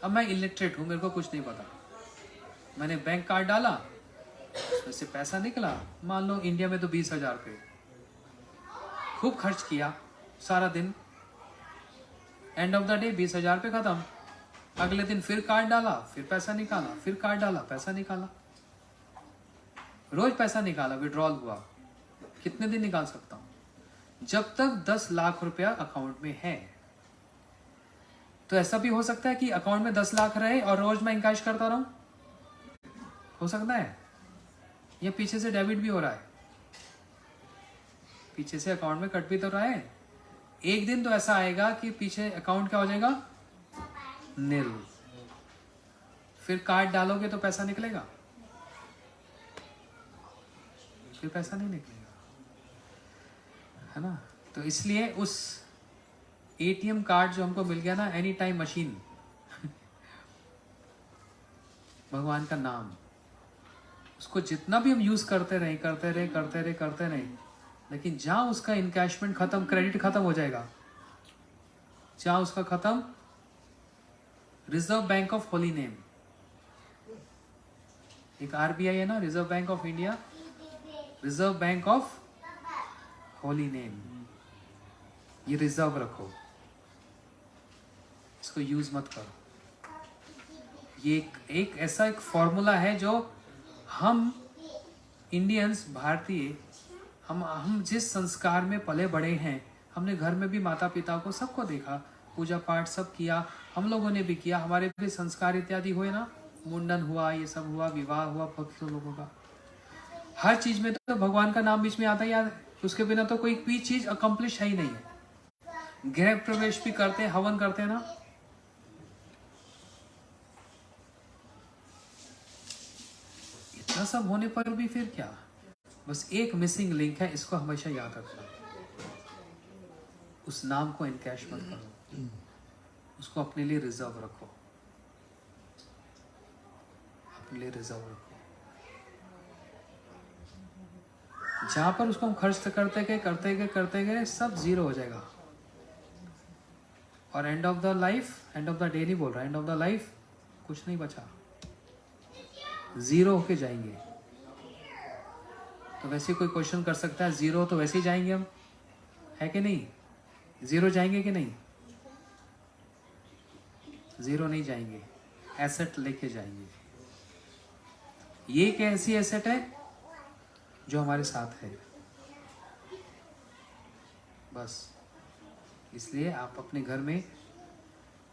अब मैं इलिटरेट हूँ, मेरे को कुछ नहीं पता, मैंने बैंक कार्ड डाला, उसमें से पैसा निकला, मान लो इंडिया में तो 20,000 रुपये, खूब खर्च किया सारा दिन, एंड ऑफ द डे 20,000 रुपये खत्म। अगले दिन फिर कार्ड डाला, फिर पैसा निकाला, फिर कार्ड डाला, पैसा निकाला, रोज पैसा निकाला, विड्रॉल हुआ। कितने दिन निकाल सकता हूं? जब तक 10 लाख रुपया अकाउंट में है। तो ऐसा भी हो सकता है कि अकाउंट में 10 लाख रहे और रोज मैं इनकैश करता रहूं, हो सकता है। या पीछे से डेबिट भी हो रहा है, पीछे से अकाउंट में कट भी तो रहा है। एक दिन तो ऐसा आएगा कि पीछे अकाउंट क्या हो जाएगा, नील। फिर कार्ड डालोगे तो पैसा निकलेगा, फिर पैसा नहीं निकलेगा, है ना। तो इसलिए उस एटीएम कार्ड जो हमको मिल गया ना, एनी टाइम मशीन, भगवान का नाम, उसको जितना भी हम यूज करते रहे, लेकिन जहां उसका इनकैशमेंट खत्म, क्रेडिट खत्म हो जाएगा, जहां उसका खत्म, reserve bank of holy name, एक आरबीआई है ना, reserve bank of India, reserve bank of holy name, ये रिजर्व रखो, इसको यूज मत करो। ये एक ऐसा एक फॉर्मूला है जो हम इंडियंस, भारतीय, हम जिस संस्कार में पले बड़े हैं, हमने घर में भी माता पिता को सबको देखा, पूजा पाठ सब किया, हम लोगों ने भी किया, हमारे भी संस्कार इत्यादि हुए ना, मुंडन हुआ, ये सब हुआ, विवाह हुआ भक्तों लोगों का, हर चीज में तो भगवान का नाम बीच में आता ही आता है। उसके बिना तो कोई भी चीज अकम्प्लिश है ही नहीं है। गृह प्रवेश भी करते हैं, हवन करते हैं ना, इतना सब होने पर भी फिर क्या, बस एक मिसिंग लिंक है, इसको हमेशा याद रखना। उस नाम को इनकैश मत करो, उसको अपने लिए रिजर्व रखो, अपने लिए रिजर्व रखो। जहां पर उसको हम खर्च करते गए सब जीरो हो जाएगा, और end of the life, end of the day नहीं बोल रहा, एंड ऑफ द लाइफ कुछ नहीं बचा, जीरो होके जाएंगे। तो वैसे कोई क्वेश्चन कर सकता है, जीरो तो वैसे ही जाएंगे हम, है कि नहीं? जीरो जाएंगे कि नहीं? जीरो नहीं जाएंगे, एसेट लेके जाएंगे। ये एक ऐसी एसेट है जो हमारे साथ है, बस। इसलिए आप अपने घर में,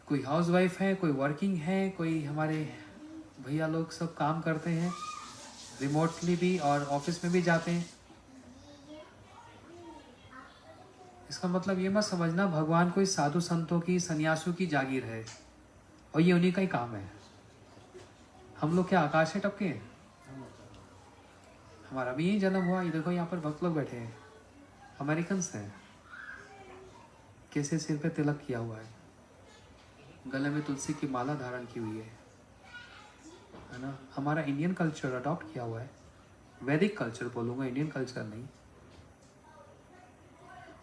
कोई हाउसवाइफ है, कोई वर्किंग है, कोई हमारे भैया लोग सब काम करते हैं रिमोटली भी, और ऑफिस में भी जाते हैं। इसका मतलब ये मत समझना भगवान कोई साधु संतों की, सन्यासियों की जागीर है और ये उन्हीं का ही काम है। हम लोग क्या आकाश से टपके हैं? हमारा भी यही जन्म हुआ। ये देखो यहाँ पर भक्त लोग बैठे हैं, अमेरिकन हैं, कैसे सिर पे तिलक किया हुआ है, गले में तुलसी की माला धारण की हुई है ना। हमारा इंडियन कल्चर अडॉप्ट किया हुआ है, वैदिक कल्चर बोलूँगा, इंडियन कल्चर नहीं।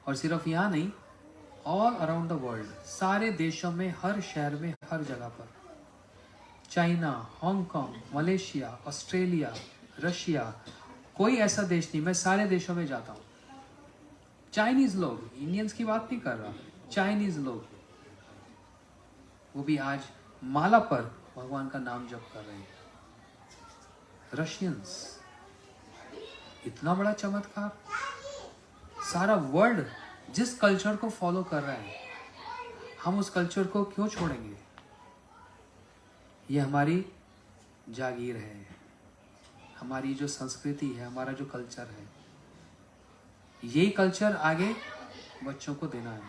और सिर्फ यहाँ नहीं, ऑल अराउंड द वर्ल्ड, सारे देशों में, हर शहर में, हर जगह पर, China, Hong Kong, Malaysia, Australia, Russia, कोई ऐसा देश नहीं, मैं सारे देशों में जाता हूँ। चाइनीज लोग, इंडियंस की बात नहीं कर रहा, चाइनीज लोग, वो भी आज माला पर भगवान का नाम जप कर रहे हैं। रशियंस, इतना बड़ा चमत्कार। सारा वर्ल्ड जिस कल्चर को फॉलो कर रहा है, हम उस कल्चर को क्यों छोड़ेंगे? ये हमारी जागीर है, हमारी जो संस्कृति है, हमारा जो कल्चर है, यही कल्चर आगे बच्चों को देना है।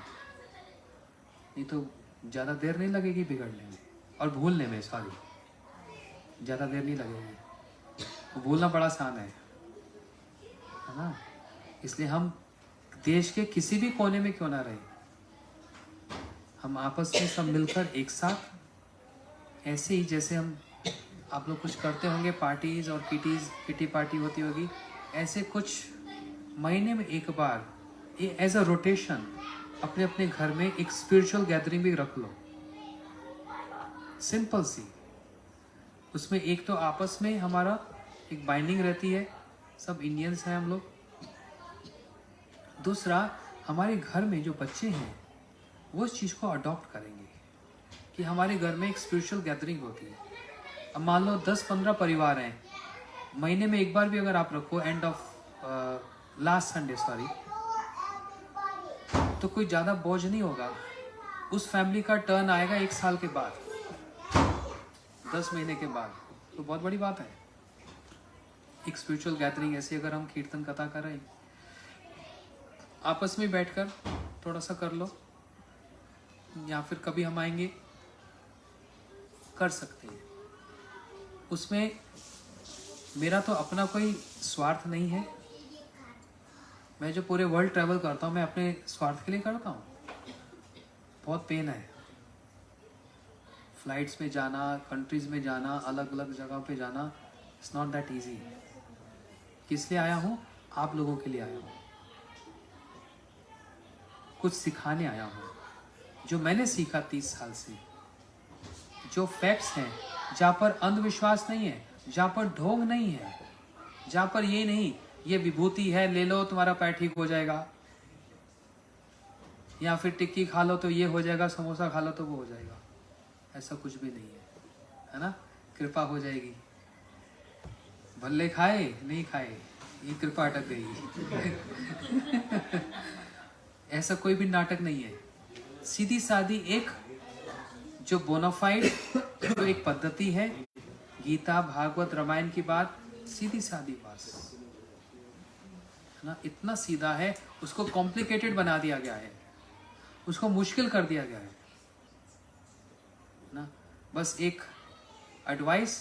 नहीं तो ज़्यादा देर नहीं लगेगी बिगड़ने में और भूलने में, सॉरी, ज़्यादा देर नहीं लगेगी। भूलना बड़ा आसान है ना। इसलिए हम देश के किसी भी कोने में क्यों ना रहे, हम आपस में सब मिलकर एक साथ, ऐसे ही जैसे हम आप लोग कुछ करते होंगे, पार्टीज और किटी पार्टी होती होगी, ऐसे कुछ महीने में एक बार ये एज अ रोटेशन अपने अपने घर में एक स्पिरिचुअल गैदरिंग भी रख लो, सिंपल सी। उसमें एक तो आपस में हमारा एक बाइंडिंग रहती है, सब इंडियंस हैं हम लोग। दूसरा, हमारे घर में जो बच्चे हैं वो इस चीज़ को अडॉप्ट करेंगे कि हमारे घर में एक स्पिरिचुअल गैदरिंग होती है। अब मान लो 10-15 परिवार हैं, महीने में एक बार भी अगर आप रखो, end of last Sunday sorry, तो कोई ज़्यादा बोझ नहीं होगा। उस फैमिली का टर्न आएगा 1 साल के बाद, 10 महीने के बाद, तो बहुत बड़ी बात है। एक स्पिरिचुअल गैदरिंग ऐसे अगर हम कीर्तन कथा कर रहे हैं, आपस में बैठकर थोड़ा सा कर लो, या फिर कभी हम आएंगे कर सकते हैं। उसमें मेरा तो अपना कोई स्वार्थ नहीं है। मैं जो पूरे वर्ल्ड ट्रैवल करता हूँ, मैं अपने स्वार्थ के लिए करता हूँ। बहुत पेन है फ्लाइट्स में जाना, कंट्रीज में जाना, अलग अलग जगह पे जाना, इट्स नॉट दैट इजी। किस लिए आया हूँ? आप लोगों के लिए आया हूँ, कुछ सिखाने आया हूँ। जो मैंने सीखा 30 साल से, जो फैक्ट्स हैं, जहाँ पर अंधविश्वास नहीं है, जहाँ पर ढोंग नहीं है, जहाँ पर ये नहीं ये विभूति है ले लो तुम्हारा पैर ठीक हो जाएगा, या फिर टिक्की खा लो तो ये हो जाएगा, समोसा खा लो तो वो हो जाएगा, ऐसा कुछ भी नहीं है ना। कृपा हो जाएगी, भल्ले खाए नहीं खाए, ये कृपा अटक गई। ऐसा कोई भी नाटक नहीं है। सीधी सादी एक जो बोनाफाइड जो एक पद्धति है, गीता भागवत रामायण की बात, सीधी सादी बात है ना। इतना सीधा है, उसको कॉम्प्लिकेटेड बना दिया गया है, उसको मुश्किल कर दिया गया है ना। बस एक एडवाइस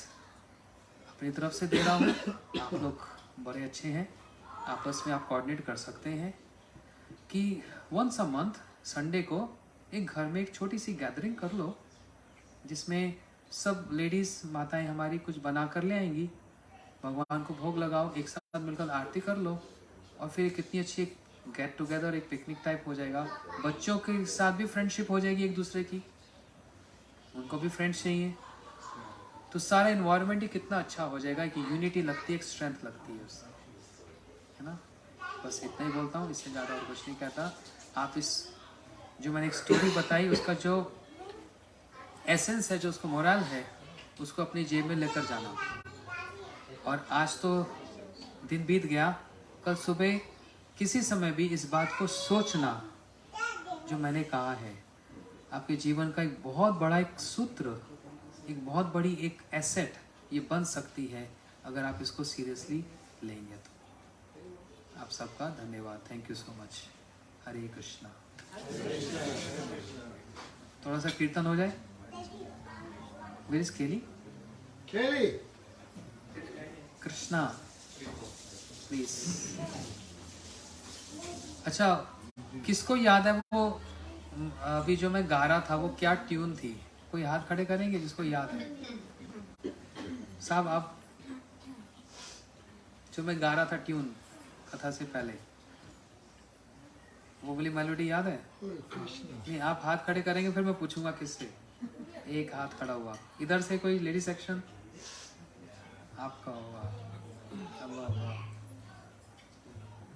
अपनी तरफ से दे रहा हूँ, आप लोग बड़े अच्छे हैं, आपस में आप कोऑर्डिनेट कर सकते हैं कि वंस अ मंथ संडे को एक घर में एक छोटी सी गैदरिंग कर लो, जिसमें सब लेडीज माताएं हमारी कुछ बना कर ले आएंगी, भगवान को भोग लगाओ, एक साथ मिलकर आरती कर लो, और फिर कितनी अच्छी गेट टुगेदर, एक पिकनिक टाइप हो जाएगा। बच्चों के साथ भी फ्रेंडशिप हो जाएगी एक दूसरे की, उनको भी फ्रेंड्स चाहिए, तो सारा इन्वायरमेंट ही कितना अच्छा हो जाएगा कि यूनिटी लगती है, एक स्ट्रेंथ लगती है उससे, है ना। बस इतना ही बोलता हूँ, इससे ज़्यादा और कुछ नहीं कहता। आप इस जो मैंने एक स्टोरी बताई, उसका जो एसेंस है, जो उसका मोरल है, उसको अपनी जेब में लेकर जाना। और आज तो दिन बीत गया, कल सुबह किसी समय भी इस बात को सोचना जो मैंने कहा है, आपके जीवन का एक बहुत बड़ा एक सूत्र, एक बहुत बड़ी एक एसेट ये बन सकती है अगर आप इसको सीरियसली लेंगे तो। आप सबका धन्यवाद, थैंक यू सो मच। हरे कृष्णा। थोड़ा सा कीर्तन हो जाए। Where is Kelly? Kelly! Krishna please. अच्छा, किसको याद है वो अभी जो मैं गा रहा था वो क्या ट्यून थी? कोई हाथ खड़े करेंगे जिसको याद है? साहब आप, जो मैं गा रहा था ट्यून कथा से पहले, वो वाली मेलोडी याद है? नहीं, आप हाथ खड़े करेंगे फिर मैं पूछूंगा किससे। एक हाथ खड़ा हुआ इधर से, कोई लेडी सेक्शन आपका होगा?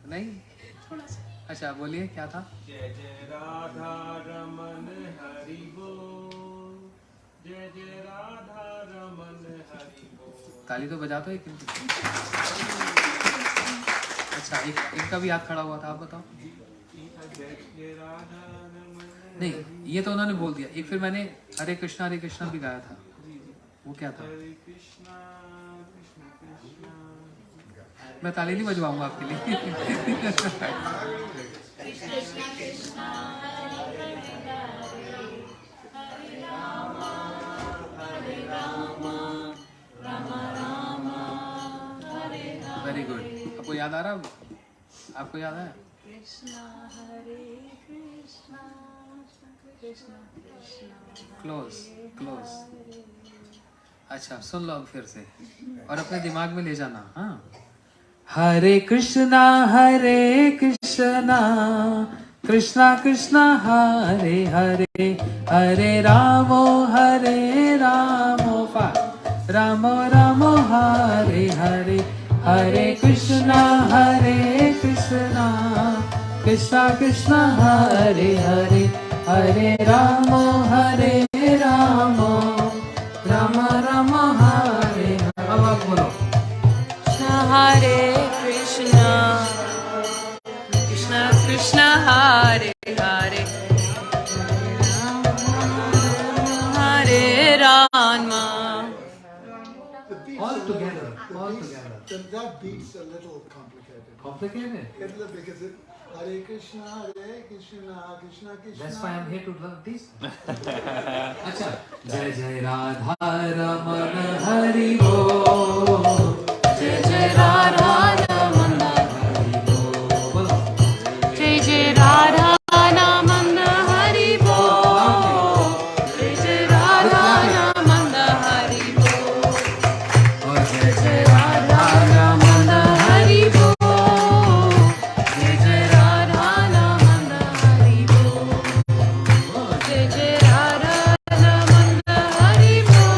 नहीं, थोड़ा सा। अच्छा बोलिए, क्या था? जय जय राधा रमन हरि बोल, जय जय राधा रमन हरि बोल। ताली तो बजा दो एक। अच्छा, इनका भी हाथ खड़ा हुआ था, आप बताओ। जय जय राधा रमन। नहीं, ये तो उन्होंने बोल दिया। एक फिर मैंने हरे कृष्णा भी गाया था, वो क्या था? हरे कृष्णा कृष्ण कृष्ण मैं ताली नहीं बजवाऊंगा आपके लिए। Very good. आपको याद आ रहा? आपको याद है? Close close. अच्छा सुन लो अब फिर से और अपने दिमाग में ले जाना। हाँ, हरे कृष्णा कृष्णा कृष्णा हरे हरे, हरे रामो रामो रामो हरे हरे, हरे कृष्णा कृष्णा कृष्णा हरे हरे, हरे रामो राम राम हरे हरे। अब आप बोलो। हरे कृष्णा कृष्णा कृष्णा हरे हरे, हरे Ram. All together, all together. That beat's a little complicated. Complicated? Because it Hare Krishna, Krishna Krishna. That's why I'm here to learn this. अच्छा, जय जय राधा रमन हरि बोल, जय जय राधा रमन हरि बोल, जय जय राधा रमन हरि बोल, जय जय राधा रमन हरि बोल, और जय जय राधा रमन हरि बोल, जय जय राधा रमन हरि बोल, जय जय राधा रमन हरि बोल,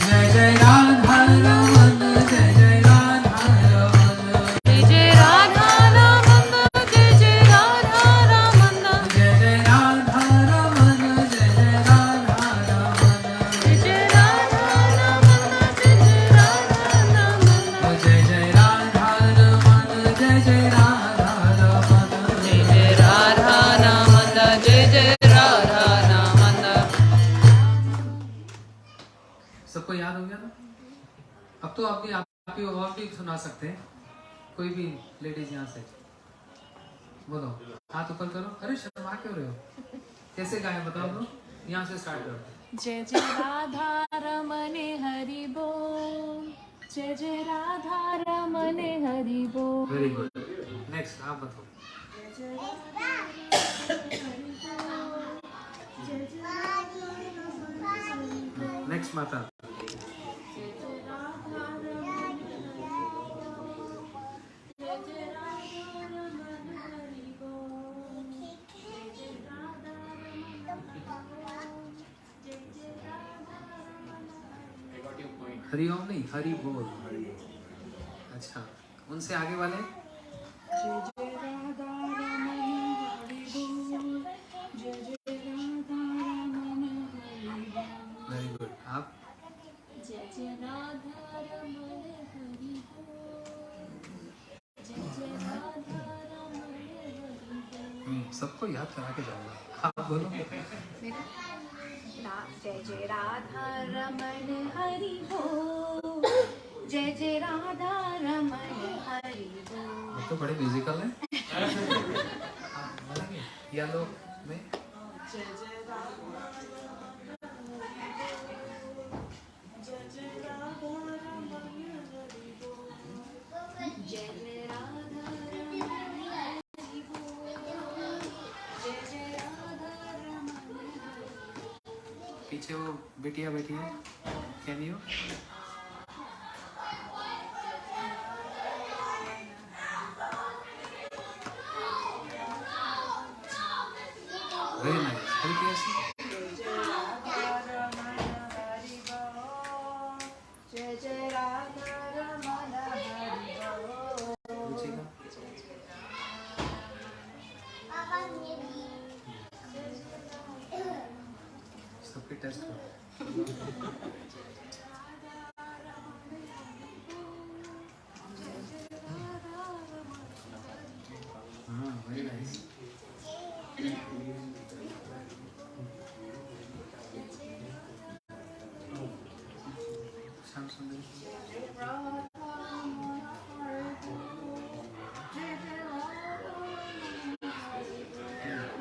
जय जय राधा रमन, जय जय राधा रमन, जय जय राधा रमन, जय जय राधा रमन, जय जय राधा रमन, जय जय राधा रमन, जय जय राधा रमन, जय जय राधा रमन, जय जय राधा रमन, जय जय राधा रमन, जय जय राधा रमन, जय जय राधा रमन। सबको याद हो गया ना? अब तो आप भी और भी सुना सकते हैं। कोई भी लेडीज यहाँ से बोलो, हाथ ऊपर करो। अरे शर्मा क्यों रहे हो? कैसे गाए बताओ तो। यहाँ से स्टार्ट करो। जय जय राधा रमन हरि बोल, जय जय राधा रमन हरि बोल, वेरी गुड। नेक्स्ट आप बताओ। नेक्स्ट माता। I got your point. Hariom नहीं, हरि बोल। अच्छा, उनसे आगे वाले। जय जय राधा रमन हरि बोल, जय जय राधा रमन हरि बोल, वेरी गुड। आप जय जय राधा रमन हरि बोल, जय जय राधा रमन हरि बोल। सबको याद करा के जाऊंगा। आप बोलो। जय जय राधा रमन हरि बोल, जय जय राधा रमन हरि बोल। आप तो बड़े म्यूजिकल हैं। आप बोलेंगे या लो में। जय जय राधा जय जय राधा रमन हरि बोल, जय जय राधा रमन हरि बोल, जय जय राधा रमन हरि बोल। पीछे वो बेटिया बैठी है, कैन यू? Very nice. हल्की ऐसी। जय जय राधा रमन हरि बोल। पूछेगा। सबके टेस्ट करो। हाँ, वेरी नाइस।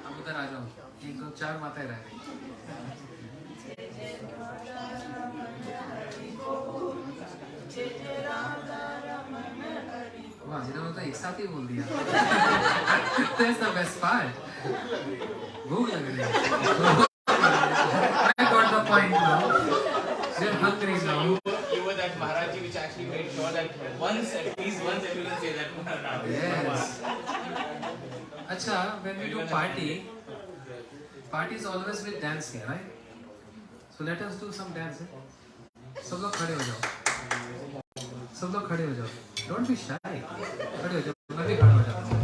अब उधर आ जाओ, 1 2 4 माताएं रह गई। वाह, इन्होंने तो एक साथ ही बोल दिया। That's the best part. भूख लग रही है। I got the point now. They're hungry now. You were that Maharaji which actually made sure that once, at least once, everyone say that Maharaj. Yes. अच्छा, when we do party is always with dancing, right? So let us do some dancing. सब लोग खड़े हो जाओ। सब लोग खड़े हो जाओ। Don't be shy. खड़े हो जाओ। मैं भी खड़ा हो जाता हूँ।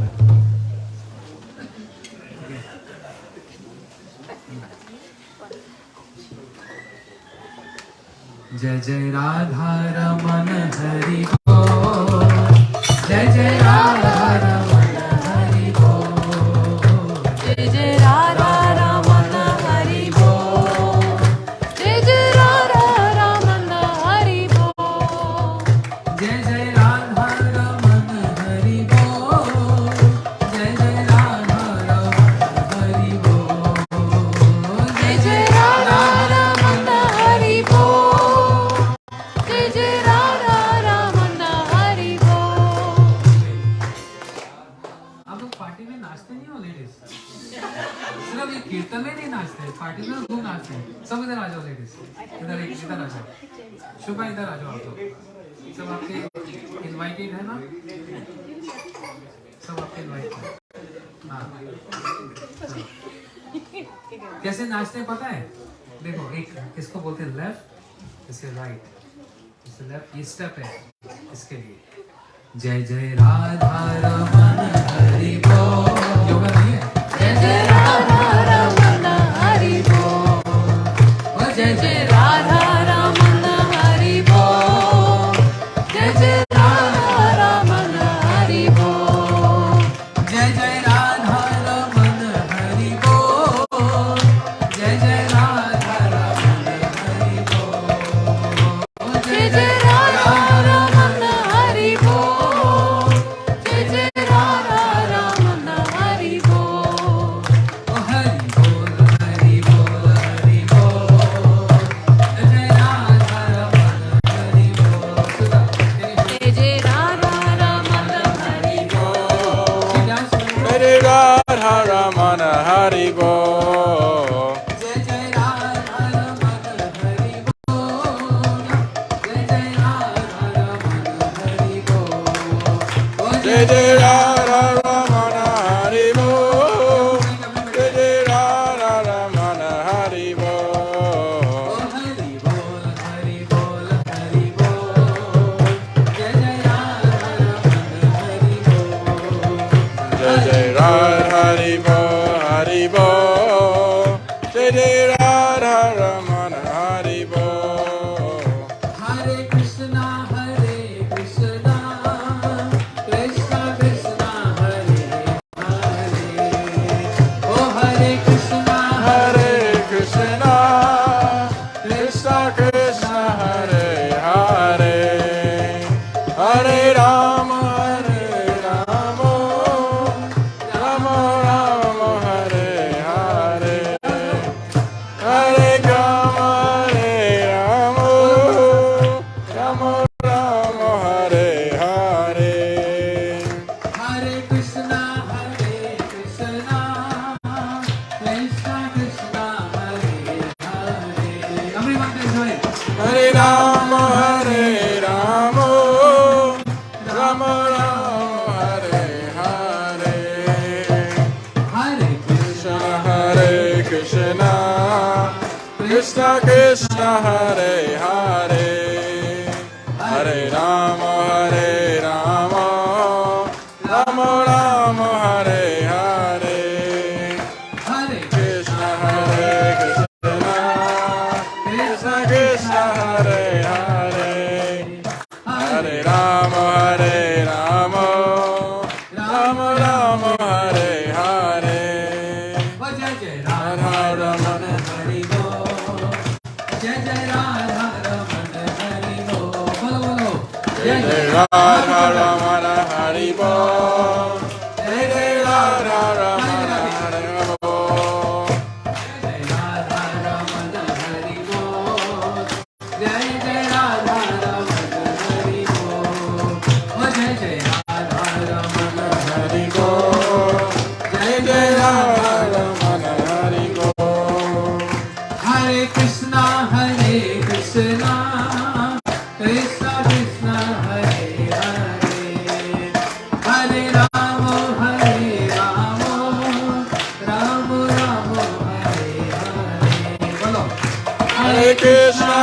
जय जय राधा रमन हरि बोल, जय जय राधा रमन हरि बोल, जय जय राधा रमन हरि बोल, जय जय राधा रमन हरि बोल, जय जय राधा रमन हरि बोल, जय जय राधा रमन हरि बोल, जय जय राधा रमन हरि बोल, जय जय राधा रमन हरि बोल। आप लोग पार्टी में नाचते नहीं हो लेडीज? सिर्फ ये कीर्तन में नहीं नाचते, पार्टी में खूब नाचते हैं। सब इधर आ जाओ लेडीज, इधर आ जाओ। शुभा इधर आ जाओ आप लोग। सब आपके इनवाइटेड है ना? सब आपके इनवाइटेड। हाँ। कैसे नाचते हैं पता है? देखो, एक इसको बोलते हैं लेफ्ट, इसे राइट, इसे लेफ्ट, ये स्टेप है इसके लिए। जय जय राधा रमन हरि बोल, योगा नहीं है। जय जय राधा रमन हरि बोल, जय जय राधा रमन हरि बोल, जय जय राधा रमन हरि बोल, जय जय राधा रमन हरि बोल, जय जय राधा रमन हरि बोल, जय जय राधा रमन हरि बोल, जय जय राधा रमन हरि बोल, ओ हरि बोल हरि बोल हरि बोल, जय जय राधा रमन हरि बोल। जय जय राधा रमन हरि बोल, Hare Radha Ramana Hari Bol. जय जय राधा रमन हरि बोल, जय जय राधा रमन हरि बोल, ओ Jai Jai Radha Ramana Hari Bol. Jai Jai Radha Ramana Hari Bol. Hari बोल हरि बोल हरि बोल, जय जय राधा रमन हरि बोल, Jai Jai Radha Hari Bol Hari Bol. Jai Jai Radha Ramana Hari Bol. Hare Krishna Krishna Krishna Hare Hare, O Hare Krishna Hare Krishna, Krishna Krishna Hare Hare, Hare Rama Rama Rama Hare Hare, Hare Rama Rama Rama Rama Hare Hare. Hare Krishna Krishna Krishna Hare Hare. Everyone can join it. Hare Rama Rama Rama Rama Hare Hare, Hare Krishna Hare Krishna, Krishna Krishna Hare Hare, Hare Rama Rama Rama Rama Hare Hare, Hare Krishna Hare Krishna, Krishna Krishna Hare Hare, Hare Rama Rama Rama Rama Hare Hare. ओ जय जय राधा रमन हरि बोल, जय जय राधा रमन हरि बोल, बोलो बोलो। Jai Jai Radha Ramana Hari Bol. Jai Jai Radha Ramana Hari Bol. जय राधा रमन हरि बोल, जय जय राधा रमन हरि बोल, ओ जय जय Radha Raman Hari Bol. Jai Jai Radha Ramana Hari Bol. हरे कृष्णा कृष्णा कृष्णा कृष्णा हरे हरे, हरे राम राम राम हरे हरे। बोलो Hare Krishna,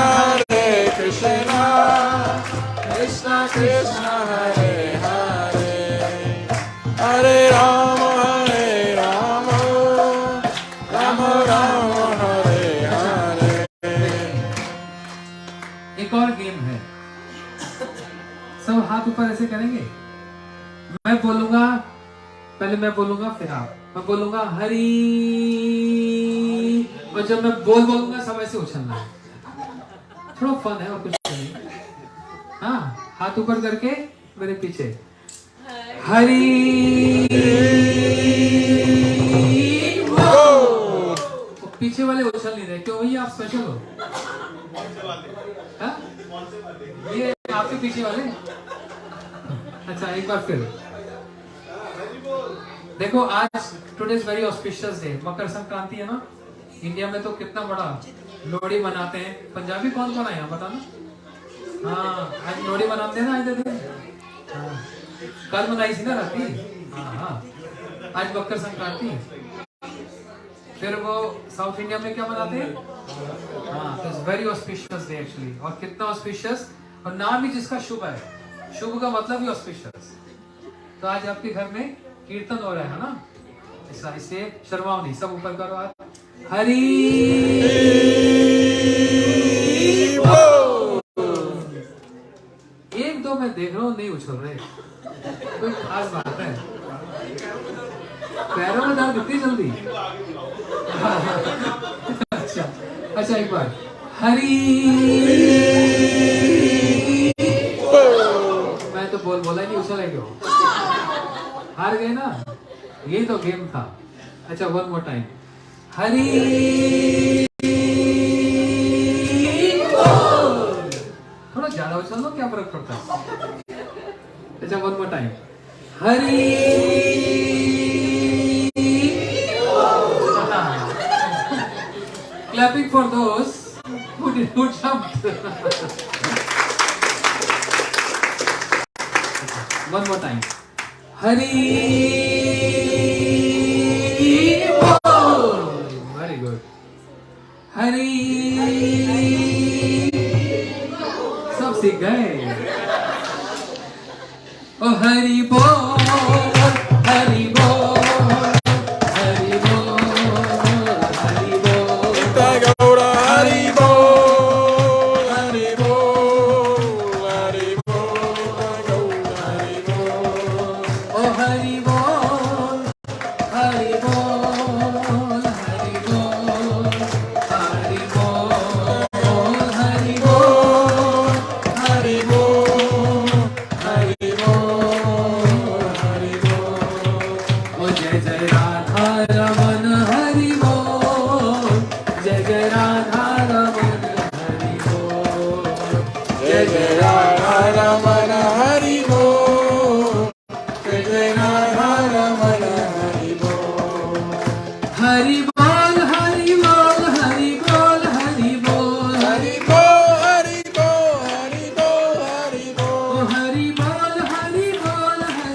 Krishna Krishna, Hare Hare, Hare Rama, Rama Rama, Hare Hare. एक और गेम है, सब हाथ ऊपर ऐसे करेंगे। मैं बोलूंगा, पहले मैं बोलूंगा फिर आप। मैं बोलूंगा हरी, और जब मैं बोलूंगा सब ऐसे उछलना है। थोड़ा फन है और कुछ नहीं। हाँ, हाथ ऊपर करके मेरे पीछे हरी बोल। पीछे वाले उछल नहीं रहे, क्यों भैया आप स्पेशल हो? हाँ? ये आपके पीछे वाले? अच्छा एक बार फिर देखो, आज today is very auspicious day, Makar Sankranti है ना। इंडिया में तो कितना बड़ा लोहड़ी मनाते हैं। पंजाबी कौन कौन है यहाँ बताना? हाँ, आज लोहड़ी मनाते हैं ना। आज दिन हाँ, कल मनाई थी ना राती। हाँ, आज मकर संक्रांति। फिर वो साउथ इंडिया में क्या मनाते हैं? हाँ, तो it's very auspicious day actually. और कितना ऑस्पिशियस, और नाम भी जिसका शुभ है, शुभ का मतलब ही ऑस्पिशियस। तो आज आपके घर में कीर्तन हो रहा है ना, ऐसा, इससे शर्माओ नहीं, सब ऊपर करो हाथ। हरि बोल। एक दो मैं देख रहा हूँ नहीं उछल रहे, कोई खास बात है? पैरों में दर्द इतनी जल्दी? अच्छा अच्छा, एक बार हरि। मैं तो बोला ही नहीं, उछले क्यों? हार गए ना, ये तो गेम था। अच्छा, वन मोर टाइम, हरि। थोड़ा ज्यादा उछल लो, क्या फर्क पड़ता है? अच्छा, one more time, Hari. Clapping for those who jumped. One more time. Hari Bol. Very good. Hari. सब सीख गए। Oh Hari Bol, Hari Bol, Hari Bol, Hari Bol. Gaura Hari Bol, Hari Bol, Hari Bol, Gaura Hari Bol. Oh Hari Bol, Hari Bol, Hari Bol, Hari Bol, Hari Bol, Hari Bol, Hari Bol, Hari Bol. Oh Jai Jai Radha Raman Hari Bol, Jai Jai Radha Raman Hari Bol, Jai Jai Radha Ramana Hari Bol. Jai Jai Radha Ramana Hari Bol. Hari Bol, Hari Bol, Hari Bol, Hari Bol, Hari Bol, Hari Bol, Hari Bol, Hari Oh Bol. Hari Bol, Hari Bol, Hari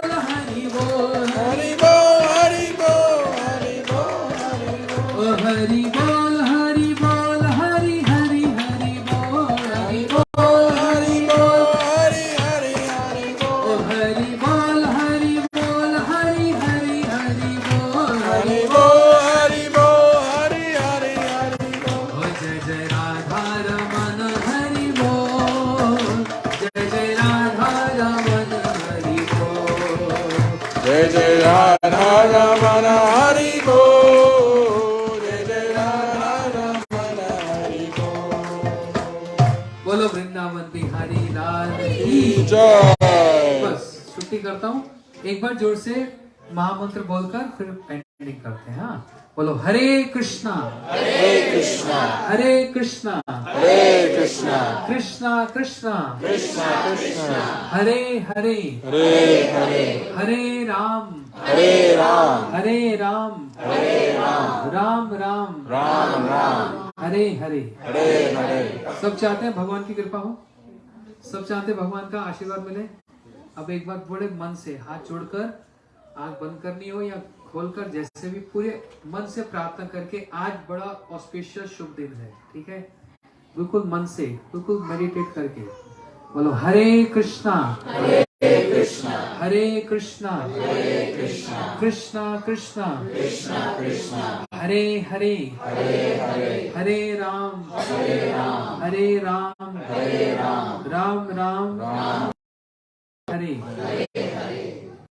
Bol, Hari Bol, Hari Bol, Hari Bol, Hari Bol, Hari Bol. Oh Hari Bol, Hari Bol, Hari Hari Hari Bol, Hari Bol, Hari Bol, Hari Hari Hari Bol. Oh Hari Bol, Hari Bol, Hari Hari Hari Bol, Hari Bol, Hari Bol, Hari Hari Hari Bol. Oh Jai Jai Radha Raman Hari Bol, Jai Jai Radha Raman Hari Bol. Jai Jai Radha Ramana Hari Bol. Jai Jai Radha Ramana Hari Bol. बोलो वृंदावन बिहारी लाल की जय। बस छुट्टी करता हूँ। एक बार जोर से महामंत्र बोलकर फिर एंडिंग करते हैं। हाँ, बोलो हरे कृष्णा हरे कृष्णा हरे कृष्णा हरे कृष्णा कृष्णा कृष्णा कृष्णा कृष्णा हरे हरे हरे हरे हरे राम हरे राम हरे राम हरे राम राम राम राम राम हरे हरे। हरे हरे। सब चाहते हैं भगवान की कृपा हो, सब चाहते हैं भगवान का आशीर्वाद मिले। अब एक बार बड़े मन से हाथ जोड़कर आंख बंद करनी हो या खोलकर, जैसे भी पूरे मन से प्रार्थना करके, आज बड़ा ऑस्पिशियस शुभ दिन है, ठीक है? बिल्कुल मन से, बिल्कुल मेडिटेट करके बोलो हरे कृष्णा हरे कृष्णा हरे कृष्णा हरे कृष्णा कृष्णा कृष्णा कृष्णा कृष्णा हरे हरे हरे हरे हरे राम हरे राम हरे राम हरे राम राम राम राम हरे।